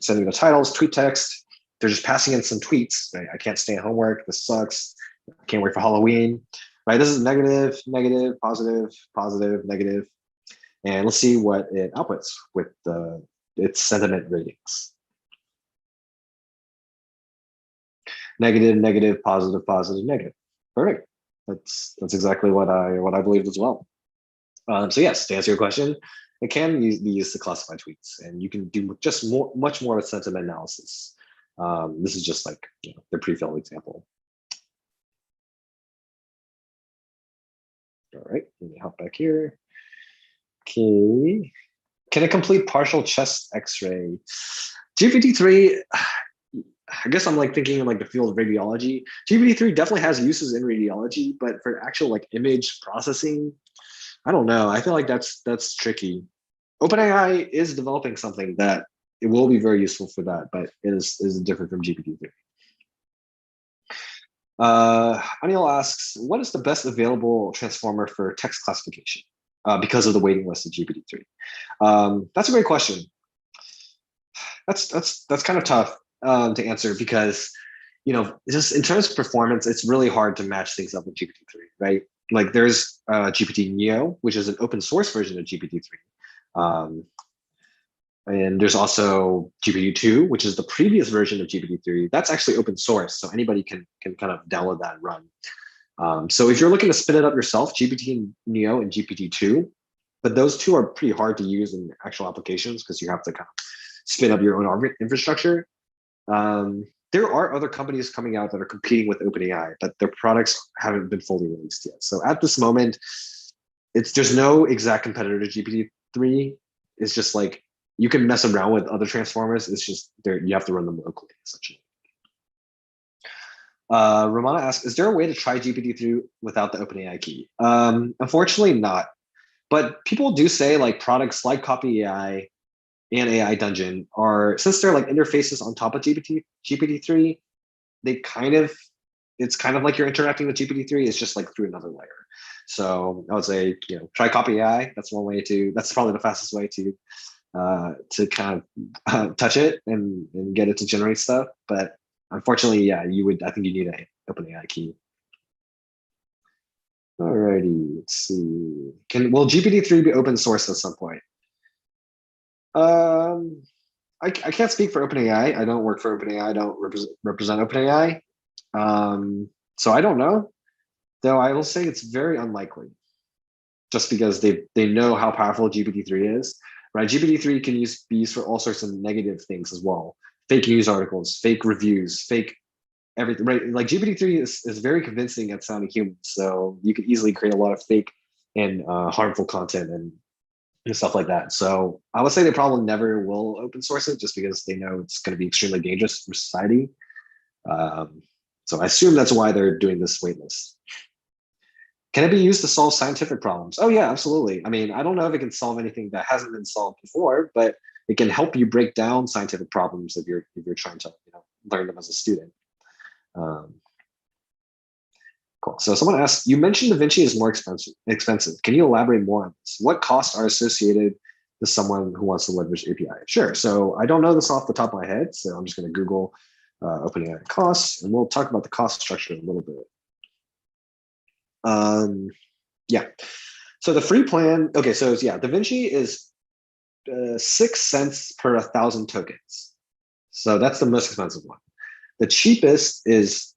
sending the titles, tweet text. They're just passing in some tweets. Right? I can't stay at homework. This sucks. I can't wait for Halloween. Right? This is negative, negative, positive, positive, negative. And let's see what it outputs with its sentiment ratings. Negative, negative, positive, positive, negative. Perfect. That's exactly what I believed as well. So yes, to answer your question, it can be used to classify tweets, and you can do just much more with sentiment analysis. This is just like the pre-filled example. All right, let me hop back here. Okay. Can it complete partial chest X-ray? GPT-3, I guess I'm like thinking in like the field of radiology. GPT-3 definitely has uses in radiology, but for actual like image processing, I don't know. I feel like that's tricky. OpenAI is developing something that it will be very useful for that, but it is different from GPT-3. Anil asks, what is the best available transformer for text classification because of the waiting list of GPT-3? That's a great question. That's kind of tough to answer because, just in terms of performance, it's really hard to match things up with GPT-3, right? Like there's GPT-Neo, which is an open source version of GPT-3. And there's also GPT-2, which is the previous version of GPT-3. That's actually open source, so anybody can kind of download that and run. So if you're looking to spin it up yourself, GPT-Neo and GPT-2, but those two are pretty hard to use in actual applications because you have to kind of spin up your own infrastructure. There are other companies coming out that are competing with OpenAI, but their products haven't been fully released yet. So at this moment, there's no exact competitor to GPT-3. It's just like you can mess around with other transformers. It's just you have to run them locally, essentially. Romana asks, is there a way to try GPT-3 without the OpenAI key? Unfortunately, not. But people do say like products like copy.ai and AI Dungeon since they're like interfaces on top of GPT-3, it's kind of like you're interacting with GPT-3. It's just like through another layer. So I would say, try copy.ai. That's probably the fastest way to kind of touch it and get it to generate stuff. But unfortunately, yeah, I think you need an OpenAI key. Alrighty, let's see. Will GPT-3 be open source at some point? I can't speak for OpenAI. I don't work for OpenAI. I don't represent OpenAI. So I don't know. Though I will say it's very unlikely, just because they know how powerful GPT-3 is. Right? GPT-3 can be used for all sorts of negative things as well. Fake news articles, fake reviews, fake everything. Right? Like GPT-3 is very convincing at sounding human. So you could easily create a lot of fake and harmful content and stuff like that. So I would say they probably never will open source it just because they know it's going to be extremely dangerous for society. So I assume that's why they're doing this waitlist. Can it be used to solve scientific problems? Oh yeah, absolutely. I mean, I don't know if it can solve anything that hasn't been solved before, but it can help you break down scientific problems if you're trying to learn them as a student. Um, cool. So someone asked, you mentioned DaVinci is more expensive. Can you elaborate more on this? What costs are associated with someone who wants to leverage API? Sure. So I don't know this off the top of my head, so I'm just going to Google OpenAI costs, and we'll talk about the cost structure in a little bit. Yeah. So the free plan, okay, so yeah, DaVinci is 6 cents per 1,000 tokens. So that's the most expensive one. The cheapest is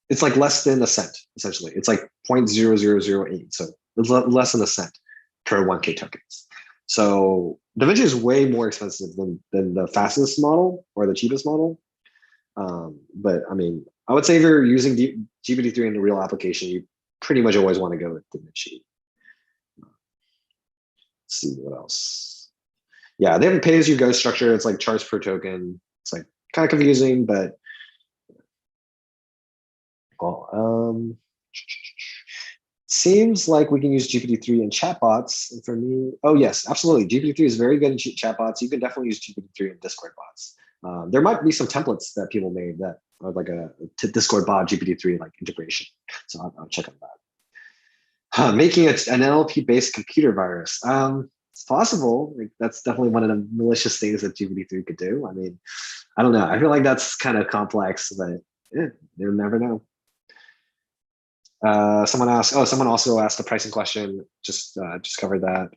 it's like less than a cent, essentially. It's like 0.0008. So it's less than a cent per 1K tokens. So DaVinci is way more expensive than the fastest model or the cheapest model. But I mean, I would say if you're using GPT-3 in the real application, you pretty much always want to go with DaVinci. Let's see what else. Yeah, they have a pay-as-you-go structure. It's like charge per token. It's like kind of confusing, but well, seems like we can use GPT-3 in chatbots. And for me, oh yes, absolutely. GPT-3 is very good in chatbots. You can definitely use GPT-3 in Discord bots. There might be some templates that people made that are like a Discord bot GPT-3 like integration. So I'll check on that. Making it an NLP-based computer virus. It's possible. Like, that's definitely one of the malicious things that GPT-3 could do. I mean, I don't know. I feel like that's kind of complex, but you'll never know. Someone asked. Oh, someone also asked the pricing question. Just covered that.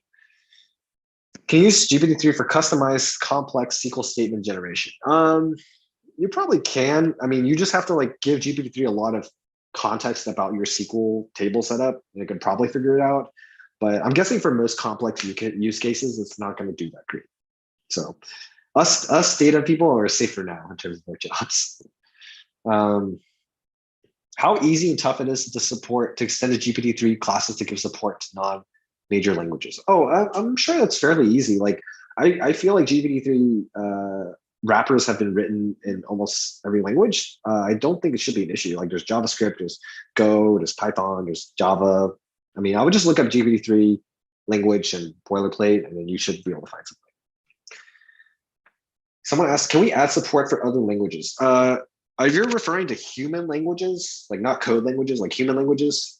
Can you use GPT-3 for customized complex SQL statement generation? You probably can. I mean, you just have to like give GPT-3 a lot of context about your SQL table setup, and it can probably figure it out. But I'm guessing for most complex use cases, it's not going to do that great. So us data people are safer now in terms of their jobs. How easy and tough it is to extend the GPT-3 classes to give support to non-major languages. Oh, I'm sure that's fairly easy. Like I feel like GPT-3 wrappers have been written in almost every language. I don't think it should be an issue. Like there's JavaScript, there's Go, there's Python, there's Java. I mean, I would just look up GPT-3 language and boilerplate, and then you should be able to find something. Someone asked, can we add support for other languages? If you're referring to human languages, like not code languages, like human languages,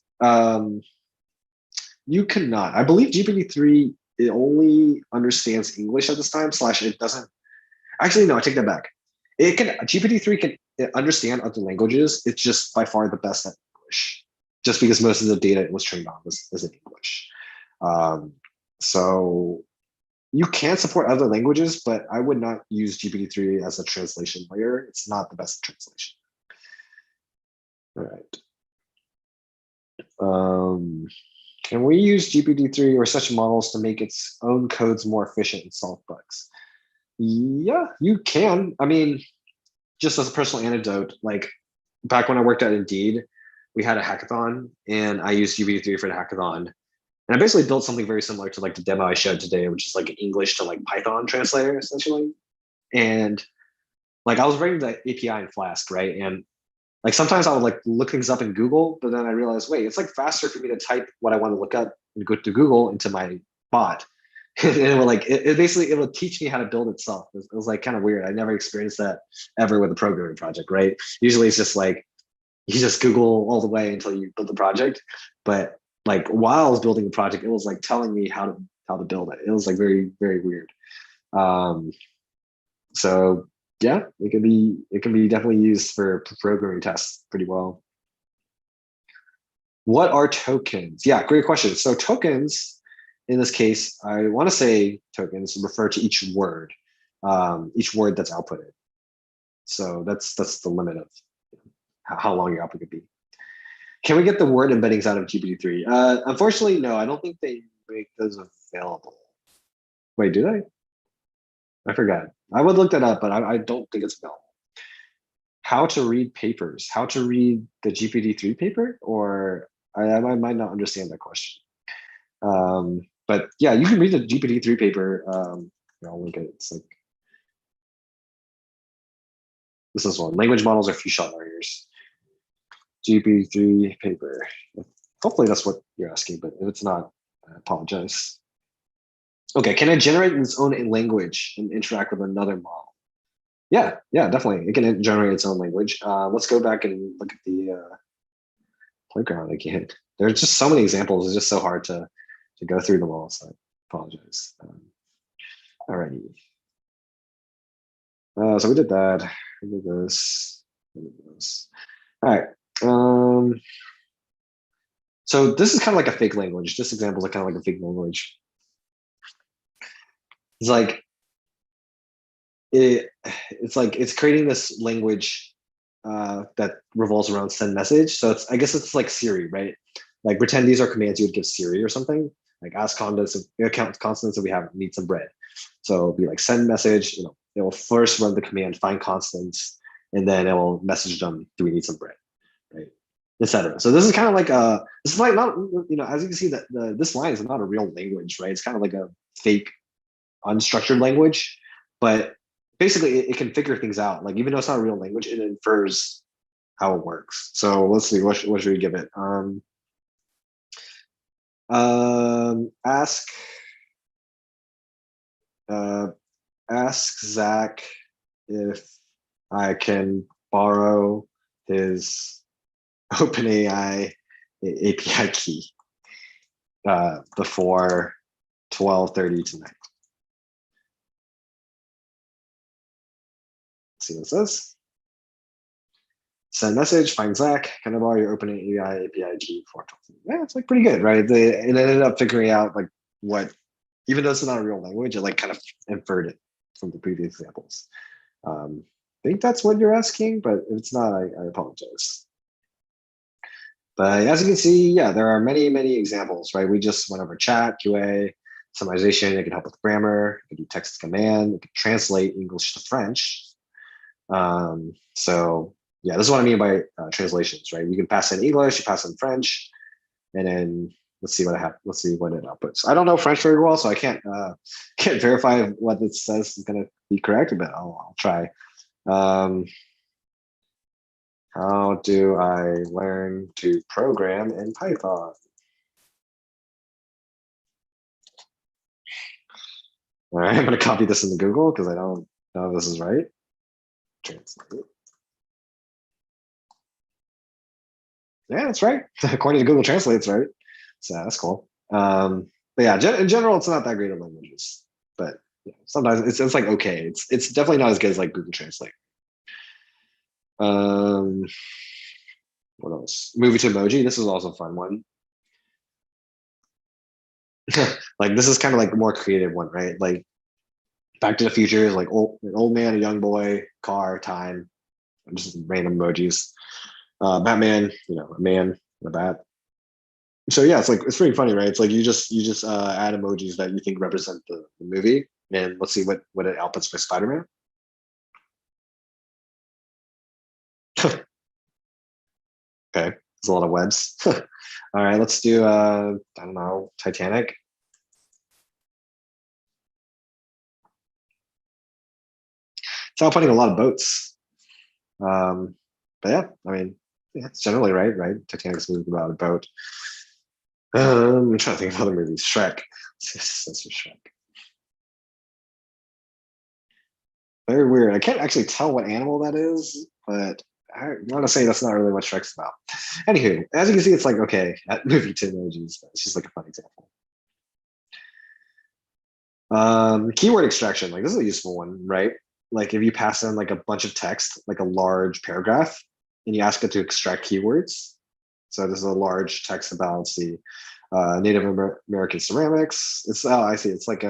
you cannot. I believe GPT-3, it only understands English at this time, / it doesn't. Actually, no, I take that back. GPT-3 can understand other languages. It's just by far the best at English, just because most of the data it was trained on is in English. So you can support other languages, but I would not use GPT-3 as a translation layer. It's not the best translation. All right. Can we use GPT-3 or such models to make its own codes more efficient and solve bugs? Yeah, you can. I mean, just as a personal anecdote, like back when I worked at Indeed, we had a hackathon and I used GPT-3 for the hackathon. And I basically built something very similar to like the demo I showed today, which is like an English to like Python translator essentially. And like I was writing the API in Flask, right? And like sometimes I would like look things up in Google, but then I realized, wait, it's like faster for me to type what I want to look up and go to Google into my bot. And it would like it basically it would teach me how to build itself. It was like kind of weird. I never experienced that ever with a programming project, right? Usually it's just like you just Google all the way until you build the project. But like while I was building the project, it was like telling me how to build it. It was like very, very weird. So yeah, it can be definitely used for programming tests pretty well. What are tokens? Yeah, great question. So tokens, in this case, I want to say tokens refer to each word that's outputted. So that's the limit of how long your output could be. Can we get the word embeddings out of GPT-3? Unfortunately, no, I don't think they make those available. Wait, do they? I forgot. I would look that up, but I don't think it's available. How to read papers? How to read the GPT-3 paper? Or I might not understand that question. But yeah, you can read the GPT-3 paper. I'll link it. It's like this is one. Language models are few shot learners. GPT-3 paper. Hopefully that's what you're asking, but if it's not, I apologize. Okay, can it generate its own language and interact with another model? Yeah, definitely. It can generate its own language. Let's go back and look at the playground again. There's just so many examples. It's just so hard to go through them all. So I apologize. Alrighty. So we did that. We did this. We did this. All right. So this is kind of like a fake language. This example is kind of like a fake language. It's like it's like it's creating this language that revolves around send message. So it's, I guess it's like Siri, right? Like pretend these are commands you would give Siri or something. Like ask constants that we have, need some bread. So it'll be like send message. You know, it will first run the command find constants, and then it will message them, do we need some bread, right? Etc. So this is kind of like this is like not, you know, as you can see that this line is not a real language, right? It's kind of like a fake unstructured language, but basically it can figure things out. Like even though it's not a real language, it infers how it works. So let's see, what should we give it? Ask ask Zack if I can borrow his OpenAI API key before 12:30 tonight. Let's see what it says. Send message, find Zack, can I borrow your OpenAI API key for 12:30? Yeah, it's like pretty good, right? It ended up figuring out like what, even though it's not a real language, it like kind of inferred it from the previous examples. I think that's what you're asking, but if it's not, I apologize. But as you can see, yeah, there are many, many examples, right? We just went over chat, QA, summarization. It can help with grammar. It can do text to command. It can translate English to French. So yeah, this is what I mean by translations, right? You can pass in English, you pass in French, and then let's see what I have. Let's see what it outputs. I don't know French very well, so I can't verify what it says is going to be correct, but I'll try. How do I learn to program in Python? All right, I'm going to copy this into Google because I don't know if this is right. Translate. Yeah, that's right. According to Google Translate, it's right. So that's cool. But yeah, in general, it's not that great of languages. But yeah, sometimes it's like okay. It's definitely not as good as like Google Translate. What else? Movie to emoji. This is also a fun one. Like this is kind of like a more creative one, right? Like Back to the Future is like an old man, a young boy, car, time, just random emojis. Batman, you know, a man, a bat. So yeah, it's like it's pretty funny, right? It's like you just add emojis that you think represent the movie, and let's see what it outputs for Spider-Man. Okay, there's a lot of webs. All right, let's do I don't know, Titanic. It's outputting a lot of boats. But yeah, I mean, yeah, it's generally right, right? Titanic's moved about a boat. I'm trying to think of other movies. Shrek. That's Shrek. Very weird. I can't actually tell what animal that is, but I want to say that's not really what Shrek's about. Anywho, as you can see, it's like, okay, that movie to emojis, but it's just like a fun example. Keyword extraction, like this is a useful one, right? Like if you pass in like a bunch of text, like a large paragraph, and you ask it to extract keywords. So this is a large text about the Native American ceramics. It's, oh, I see. It's like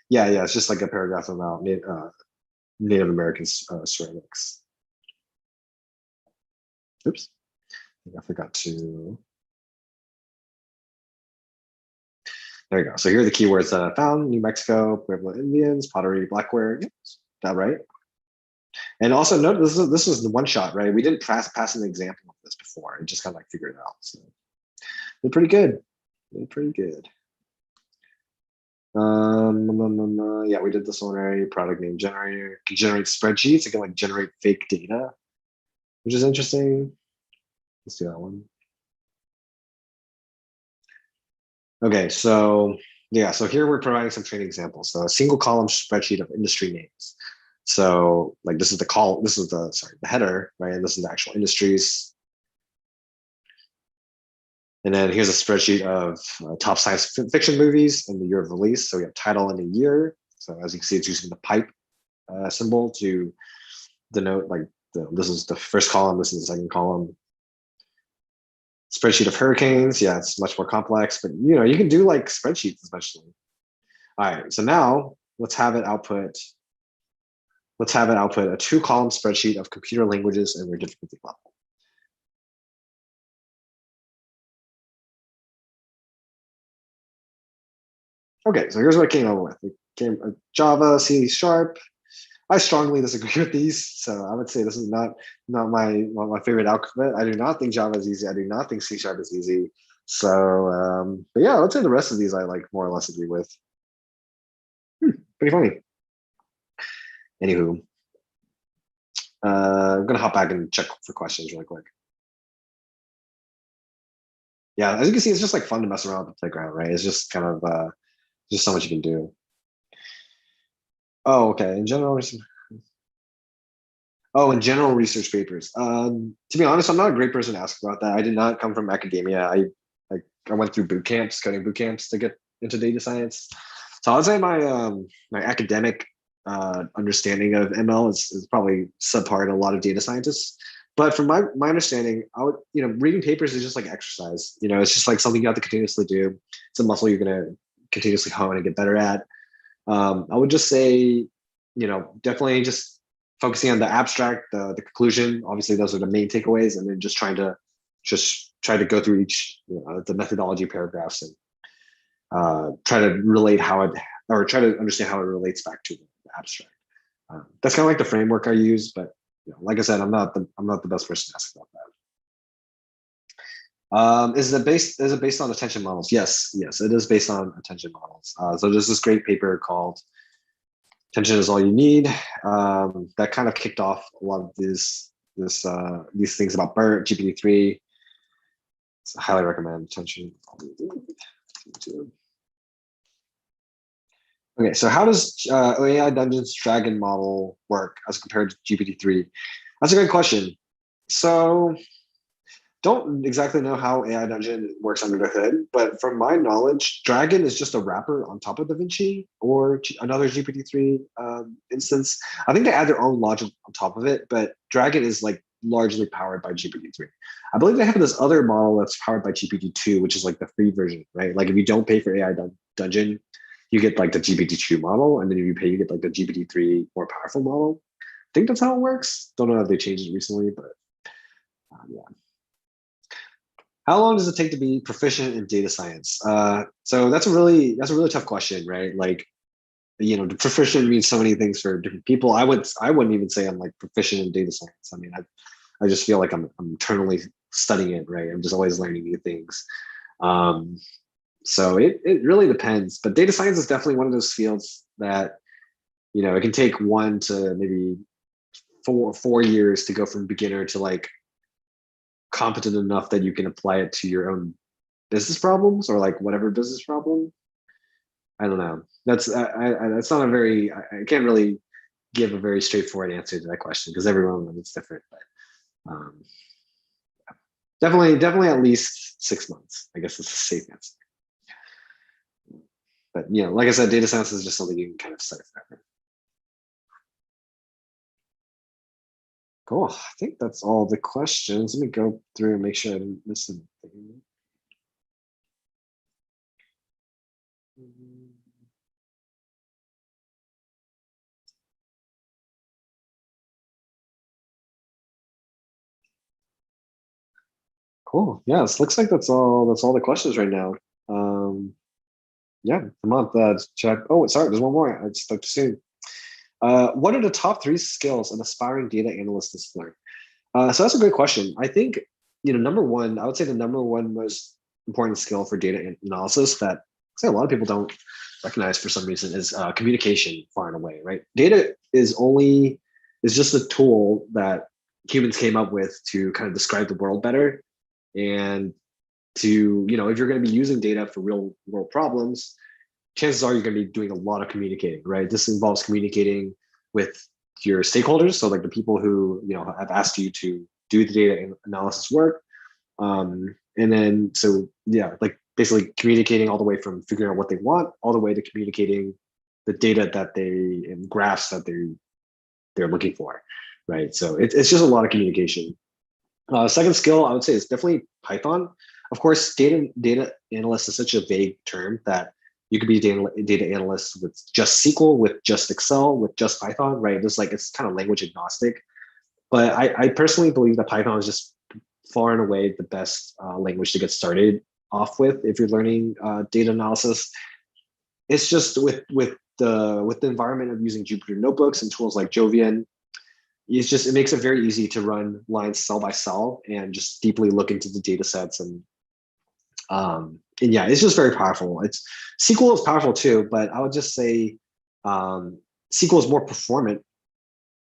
yeah, it's just like a paragraph about Native American ceramics. Oops, I forgot to. There you go. So here are the keywords that I found: New Mexico, Pueblo Indians, pottery, blackware. Yep, that right? And also note this was the one shot, right? We didn't pass an example of this before. It just kind of like figured it out. So they're pretty good. They're pretty good. Yeah, we did this one already. Product name generator can generate spreadsheets. It can like generate fake data, which is interesting. Let's do that one. Okay, so yeah, so here we're providing some training examples. So a single column spreadsheet of industry names. So like this is the call, this is the sorry, the header, right? And this is the actual industries. And then here's a spreadsheet of top science fiction movies and the year of release. So we have title and the year. So as you can see, it's using the pipe symbol to denote like this is the first column, this is the second column. Spreadsheet of hurricanes, yeah, it's much more complex, but you know you can do like spreadsheets especially. All right, so now let's have it output. Let's have it output a two-column spreadsheet of computer languages and their difficulty level. Okay, so here's what it came up with. It came Java, C Sharp. I strongly disagree with these, so I would say this is not my favorite alphabet. I do not think Java is easy. I do not think C Sharp is easy. So, but yeah, let's say the rest of these I like more or less agree with. Pretty funny. Anywho, I'm gonna hop back and check for questions really quick. Yeah, as you can see, it's just like fun to mess around with the playground, right? It's just kind of just so much you can do. Oh, okay. In general, oh, in general research papers. To be honest, I'm not a great person to ask about that. I did not come from academia. I went through boot camps, coding boot camps to get into data science. So I'd say my academic understanding of ML is probably subpar to a lot of data scientists. But from my understanding, I would reading papers is just like exercise. It's just like something you have to continuously do. It's a muscle you're gonna continuously hone and get better at. I would just say, definitely just focusing on the abstract, the conclusion. Obviously, those are the main takeaways, and then just try to go through each the methodology paragraphs and try to relate how it or try to understand how it relates back to the abstract. That's kind of like the framework I use, but like I said, I'm not the best person to ask about that. Is it based on attention models? Yes, it is based on attention models. So there's this great paper called "Attention is All You Need" that kind of kicked off a lot of these things about BERT, GPT-3. So I highly recommend attention. Okay, so how does AI Dungeon's Dragon model work as compared to GPT-3? That's a great question. So don't exactly know how AI Dungeon works under the hood, but from my knowledge, Dragon is just a wrapper on top of DaVinci or another GPT-3 instance. I think they add their own logic on top of it, but Dragon is like largely powered by GPT-3. I believe they have this other model that's powered by GPT-2, which is like the free version, right? Like if you don't pay for AI Dungeon, you get like the GPT-2 model, and then if you pay, you get like the GPT-3 more powerful model. I think that's how it works. Don't know if they changed it recently, but yeah. How long does it take to be proficient in data science? So that's a really tough question, right? Like, proficient means so many things for different people. I wouldn't even say I'm like proficient in data science. I mean, I just feel like I'm eternally studying it, right? I'm just always learning new things. Um, so it really depends. But data science is definitely one of those fields that it can take 1 to maybe four years to go from beginner to like competent enough that you can apply it to your own business problems or like whatever business problem. I don't know. That's not a very I can't really give a very straightforward answer to that question because everyone is different. But definitely at least 6 months. I guess is a safe answer. But like I said, data science is just something you can kind of study forever. Cool. I think that's all the questions. Let me go through and make sure I didn't miss anything. Cool. Yes, looks like that's all the questions right now. Um, yeah, come on, check. Oh, sorry, there's one more. I just like to see. What are the top 3 skills an aspiring data analyst is learn? So that's a great question. I think number one, I would say the number one most important skill for data analysis that I say a lot of people don't recognize for some reason is communication far and away. Right? Data is just a tool that humans came up with to kind of describe the world better and to, if you're going to be using data for real world problems, chances are you're going to be doing a lot of communicating, right? This involves communicating with your stakeholders, so like the people who have asked you to do the data analysis work, and then so yeah, like basically communicating all the way from figuring out what they want all the way to communicating the data that they and graphs that they're looking for, right? So it's just a lot of communication. Second skill, I would say, is definitely Python. Of course, data analyst is such a vague term that you could be a data analyst with just SQL, with just Excel, with just Python, right? It's kind of language agnostic. But I personally believe that Python is just far and away the best language to get started off with if you're learning data analysis. It's just with the environment of using Jupyter notebooks and tools like Jovian, it makes it very easy to run lines cell by cell and just deeply look into the data sets, and yeah, it's just very powerful. SQL is powerful too, but I would just say SQL is more performant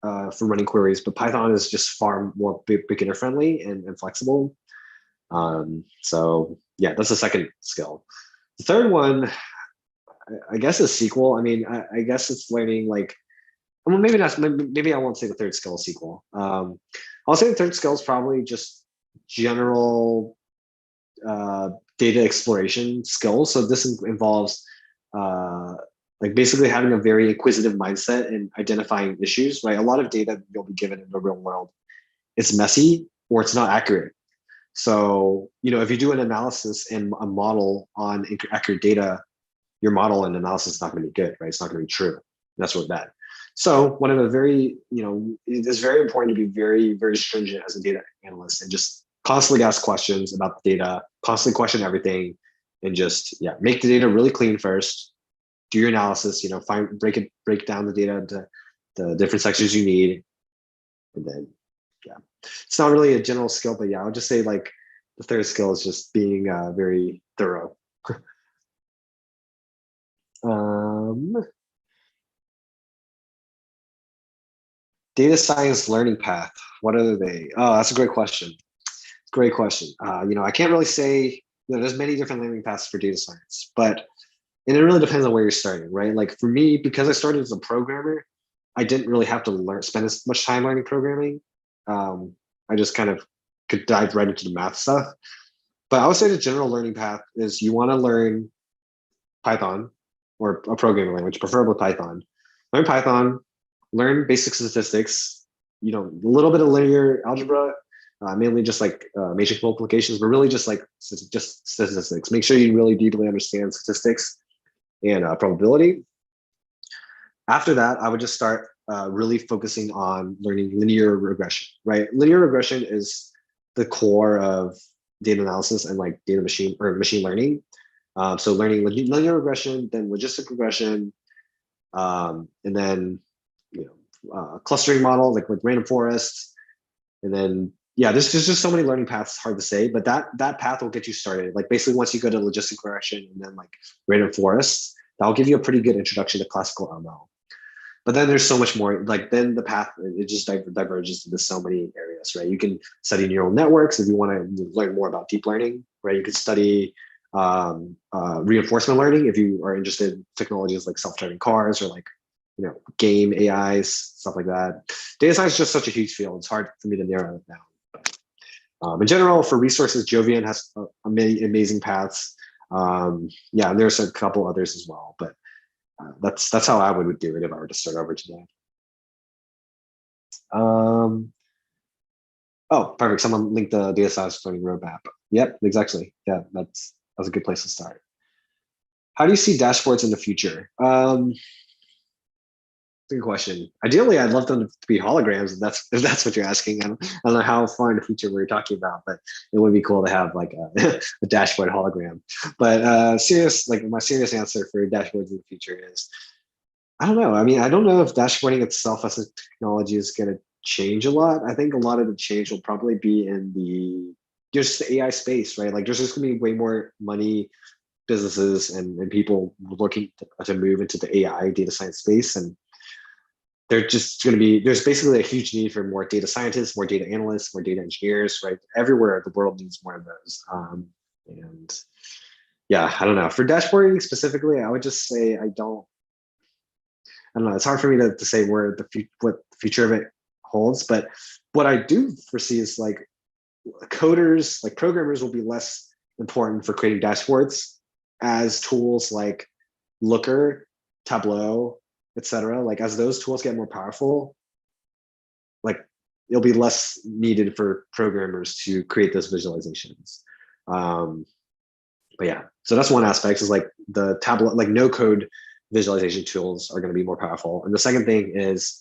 for running queries, but Python is just far more beginner friendly and flexible. So yeah, that's the second skill. The third one, I guess, is SQL. I mean, I guess it's learning like, well, maybe not. Maybe I won't say the third skill is SQL. I'll say the third skill is probably just general data exploration skills. So this involves like basically having a very inquisitive mindset and identifying issues, right? A lot of data you'll be given in the real world, it's messy or it's not accurate. So, if you do an analysis and a model on accurate data, your model and analysis is not going to be good, right? It's not going to be true. That's really bad. So one of the it's very important to be very, very stringent as a data analyst and just constantly ask questions about the data, constantly question everything, and just, yeah, make the data really clean first, do your analysis, break down the data into the different sections you need. And then, yeah, it's not really a general skill, but yeah, I would just say like the third skill is just being very thorough. Data science learning path. What are they? Oh, that's a great question. Great question. I can't really say, there's many different learning paths for data science, and it really depends on where you're starting, right? Like for me, because I started as a programmer, I didn't really have to spend as much time learning programming. I just kind of could dive right into the math stuff. But I would say the general learning path is you want to learn Python or a programming language, preferably Python. Learn Python, learn basic statistics, a little bit of linear algebra, mainly just like matrix multiplications, but really just statistics. Make sure you really deeply understand statistics and probability. After that, I would just start really focusing on learning linear regression, right? Linear regression is the core of data analysis and like machine learning. So learning linear regression, then logistic regression, and then clustering model like with random forests, and then yeah, there's just so many learning paths. Hard to say, but that path will get you started. Like basically, once you go to logistic regression and then like random forests, that'll give you a pretty good introduction to classical ML. But then there's so much more. Like then the path, it just diverges into so many areas, right? You can study neural networks if you want to learn more about deep learning, right? You could study reinforcement learning if you are interested in technologies like self-driving cars or like game AIs, stuff like that. Data science is just such a huge field. It's hard for me to narrow it down. In general, for resources, Jovian has many amazing paths. Yeah, there's a couple others as well, but that's how I would do it if I were to start over today. Oh, perfect. Someone linked the data science learning roadmap. Yep, exactly. Yeah, that's a good place to start. How do you see dashboards in the future? Good question. Ideally, I'd love them to be holograms. If that's what you're asking. I don't know how far in the future we're talking about, but it would be cool to have like a dashboard hologram. But my serious answer for dashboards in the future is, I don't know. I mean, I don't know if dashboarding itself as a technology is going to change a lot. I think a lot of the change will probably be in just the AI space, right? Like there's just going to be way more money, businesses and people looking to move into the AI data science space, and there's basically a huge need for more data scientists, more data analysts, more data engineers, right? Everywhere the world needs more of those. And yeah, I don't know. For dashboarding specifically, I would just say I don't know. It's hard for me to say where what the future of it holds, but what I do foresee is like coders, like programmers, will be less important for creating dashboards as tools like Looker, Tableau, etc. Like as those tools get more powerful, like it'll be less needed for programmers to create those visualizations. Um, but yeah, so that's one aspect is like the tablet, like no code visualization tools are going to be more powerful. And the second thing is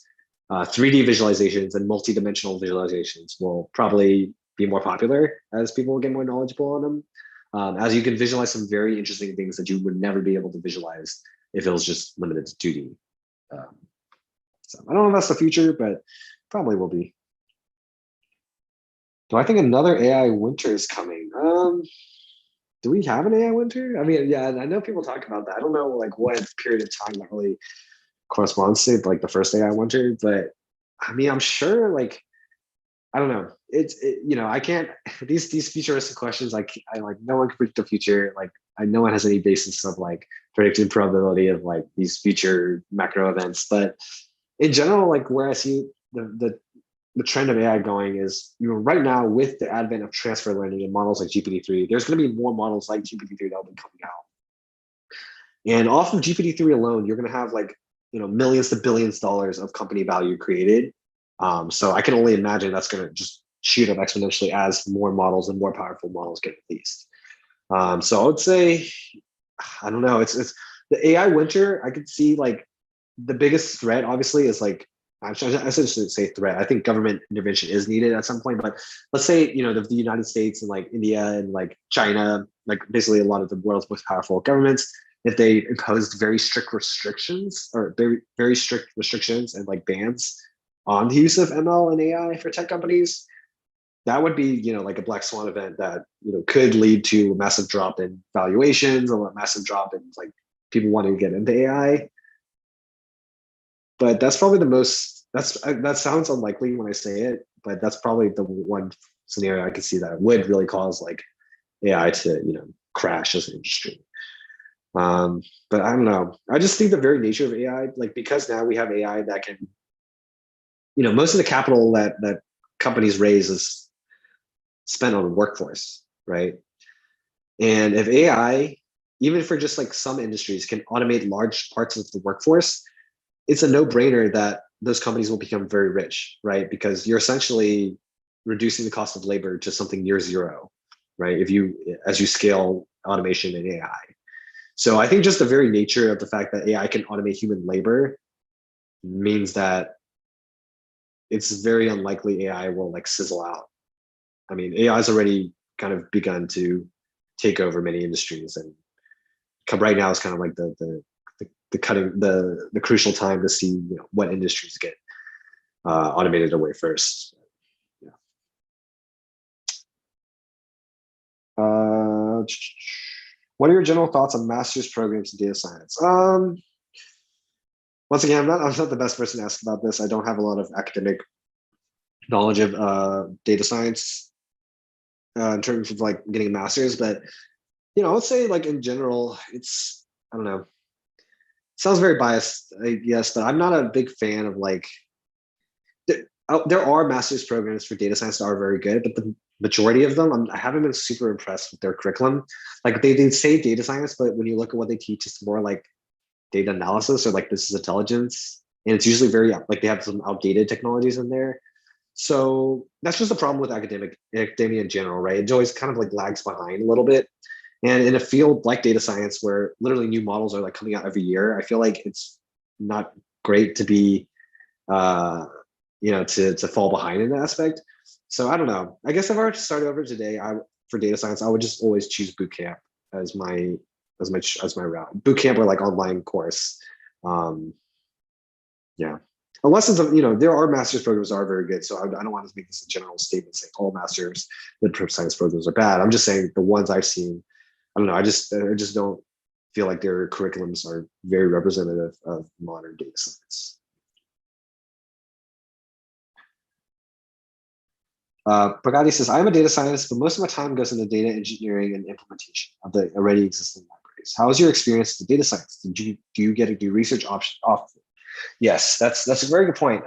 3D visualizations and multi-dimensional visualizations will probably be more popular as people get more knowledgeable on them. As you can visualize some very interesting things that you would never be able to visualize if it was just limited to 2D. So I don't know if that's the future, but probably will be. Do I think another AI winter is coming? Do we have an AI winter? I mean, yeah, I know people talk about that. I don't know like what period of time that really corresponds to like the first AI winter, but I mean, I'm sure like I don't know. I can't these futuristic questions. Like I like no one can predict the future. Like no one has any basis of like predicting probability of like these future macro events. But in general, like where I see the trend of AI going is, right now with the advent of transfer learning and models like GPT-3, there's going to be more models like GPT-3 that will be coming out. And off of GPT-3 alone, you're going to have like, millions to billions of dollars of company value created. So I can only imagine that's going to just shoot up exponentially as more models and more powerful models get released. So I would say, I don't know, it's the AI winter. I could see like the biggest threat obviously is like, I shouldn't say threat. I think government intervention is needed at some point, but let's say, the United States and like India and like China, like basically a lot of the world's most powerful governments, if they imposed very strict restrictions or very, very strict restrictions and like bans on the use of ML and AI for tech companies, that would be, like a black swan event that, could lead to a massive drop in valuations, a massive drop in like people wanting to get into AI. But that's probably that sounds unlikely when I say it, but that's probably the one scenario I could see that would really cause like AI to, crash as an industry. But I don't know. I just think the very nature of AI, like because now we have AI that can, most of the capital that companies raise is spent on workforce, right? And if AI, even for just like some industries, can automate large parts of the workforce, it's a no-brainer that those companies will become very rich, right? Because you're essentially reducing the cost of labor to something near zero, right? As you scale automation and AI. So I think just the very nature of the fact that AI can automate human labor means that it's very unlikely AI will like sizzle out. I mean, AI has already kind of begun to take over many industries, and right now is kind of like the crucial time to see what industries get automated away first. Yeah. What are your general thoughts on master's programs in data science? Once again, I'm not the best person to ask about this. I don't have a lot of academic knowledge of data science in terms of like getting a master's, but I would say like in general, I don't know. Sounds very biased, I guess, but I'm not a big fan of like. There are master's programs for data science that are very good, but the majority of them, I haven't been super impressed with their curriculum. Like they say data science, but when you look at what they teach, it's more like data analysis or like business intelligence, and it's usually very like they have some outdated technologies in there. So that's just a problem with academia in general, right? It always kind of like lags behind a little bit. And in a field like data science, where literally new models are like coming out every year, I feel like it's not great to be, to fall behind in that aspect. So I don't know. I guess if I were to start over today, for data science, I would just always choose bootcamp as my route. Bootcamp or like online course. Yeah. Unless it's there are master's programs that are very good. So I don't want to make this a general statement saying all master's mid science programs are bad. I'm just saying the ones I've seen, I don't know. I just don't feel like their curriculums are very representative of modern data science. Pragati says, I'm a data scientist, but most of my time goes into data engineering and implementation of the already existing libraries. How is your experience with data science? Do you get to do research option often? Yes, that's a very good point.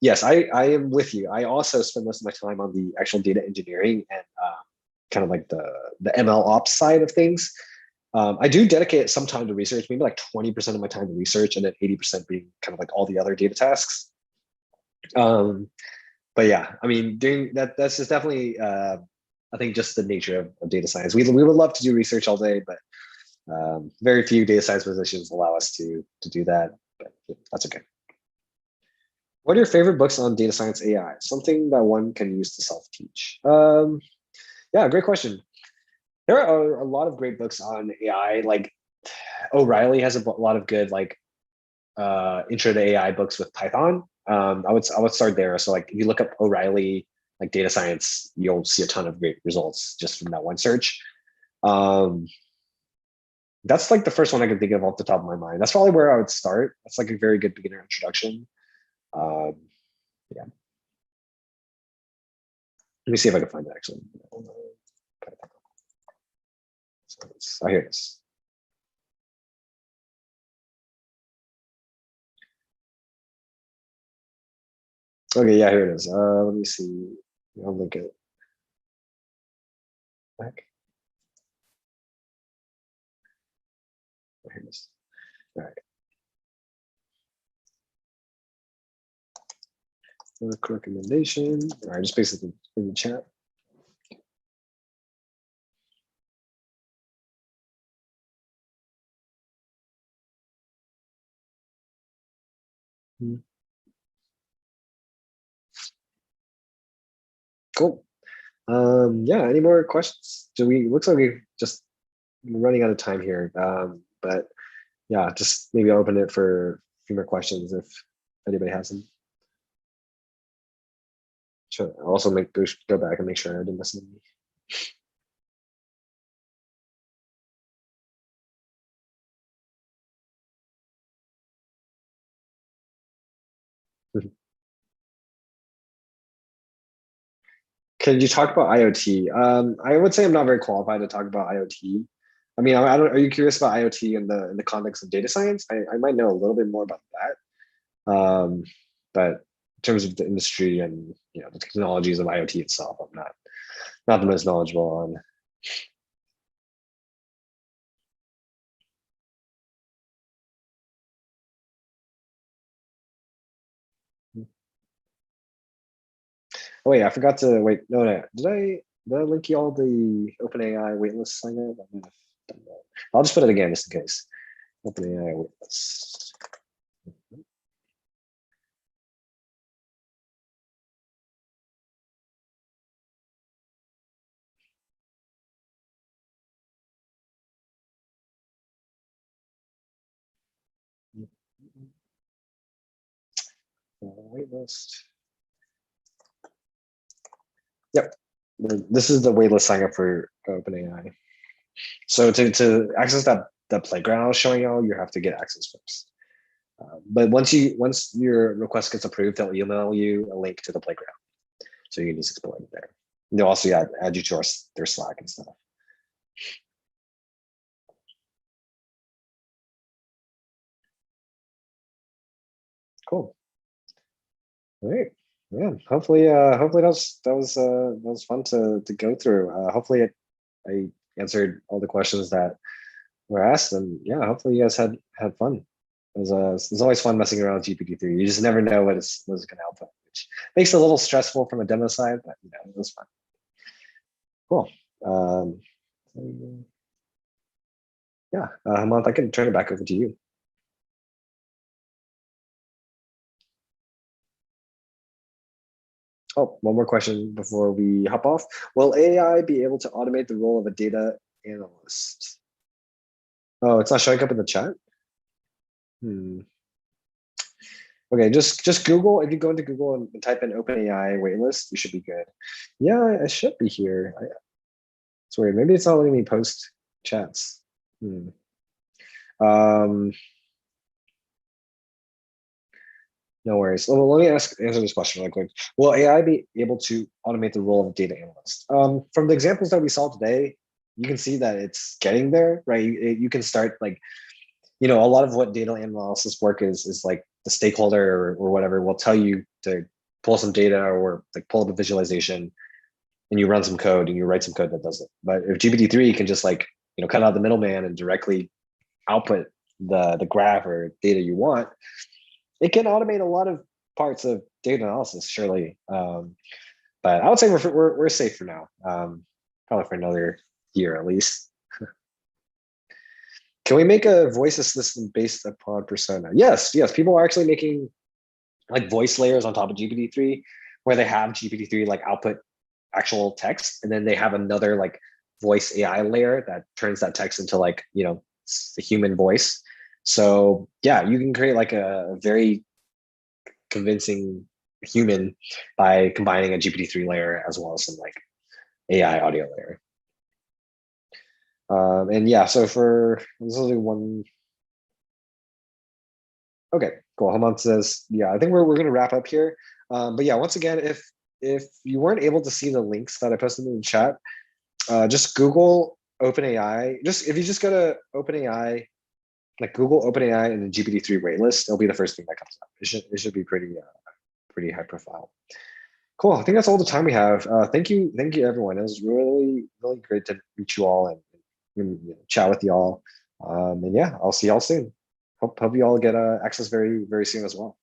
Yes, I am with you. I also spend most of my time on the actual data engineering and kind of like the ML ops side of things. I do dedicate some time to research, maybe like 20% of my time to research, and then 80% being kind of like all the other data tasks. But yeah, I mean, doing that, that's just definitely, I think, just the nature of data science. We would love to do research all day, but very few data science positions allow us to do that. But that's okay. What are your favorite books on data science AI? Something that one can use to self-teach. Yeah, great question. There are a lot of great books on AI. Like O'Reilly has a lot of good like intro to AI books with Python. I would start there. So like if you look up O'Reilly like data science, you'll see a ton of great results just from that one search. Um, that's like the first one I can think of off the top of my mind. That's probably where I would start. That's like a very good beginner introduction. Um, yeah. Let me see if I can find it actually. So here it is. Okay, yeah, here it is. Let me see. I'll link it back. Here it is. All right. Work recommendation. All right, just basically in the chat. Cool. Yeah, any more questions? Do we looks like we've just running out of time here. But yeah, just maybe open it for a few more questions if anybody has them. Sure. I'll also go back and make sure I didn't miss any. Can you talk about IoT? I would say I'm not very qualified to talk about IoT. I mean, I don't. Are you curious about IoT in the context of data science? I might know a little bit more about that. But in terms of the industry and the technologies of IoT itself, I'm not the most knowledgeable on. Oh wait, I forgot to wait. No. Did I link you all the OpenAI waitlist sign up? I might have done that. I'll just put it again just in case. OpenAI waitlist. Waitlist. Yep. This is the waitlist sign up for OpenAI. So to access that playground I was showing y'all, you have to get access first. But once your request gets approved, they'll email you a link to the playground, so you can just explore it there. And they'll also add you to their Slack and stuff. Cool. All right. Yeah. Hopefully that was fun to go through. Hopefully I answered all the questions that were asked, and yeah, hopefully you guys had fun. It's always fun messing around with GPT-3. You just never know what's going to output, which makes it a little stressful from a demo side, but it was fun. Cool. Um, yeah, Hemant, I can turn it back over to you. Oh, one more question before we hop off. Will AI be able to automate the role of a data analyst? Oh, it's not showing up in the chat? Hmm. Okay, just Google. If you go into Google and type in OpenAI waitlist, you should be good. Yeah, I should be here. It's weird. Maybe it's not letting me post chats. Hmm. Um, No worries. Well, let me answer this question really quick. Will AI be able to automate the role of a data analyst? From the examples that we saw today, you can see that it's getting there, right? You can start like, a lot of what data analysis work is like the stakeholder or whatever will tell you to pull some data or like pull up a visualization, and you run some code and you write some code that does it. But if GPT-3 can just like, cut out the middleman and directly output the graph or data you want, it can automate a lot of parts of data analysis, surely. But I would say we're safe for now, probably for another year at least. Can we make a voice assistant based upon persona? Yes, yes. People are actually making like voice layers on top of GPT-3, where they have GPT-3 like output actual text, and then they have another like voice AI layer that turns that text into like, the human voice. So yeah, you can create like a very convincing human by combining a GPT-3 layer as well as some like AI audio layer. And yeah, so for this is one. Okay, cool. Haman says, yeah, I think we're gonna wrap up here. But yeah, once again, if you weren't able to see the links that I posted in the chat, just Google OpenAI. Just if you just go to OpenAI, like Google OpenAI and the GPT-3 waitlist, it'll be the first thing that comes up. It should be pretty high profile. Cool. I think that's all the time we have. Thank you everyone. It was really great to meet you all and chat with you all. And yeah, I'll see y'all soon. Hope you all get access very soon as well.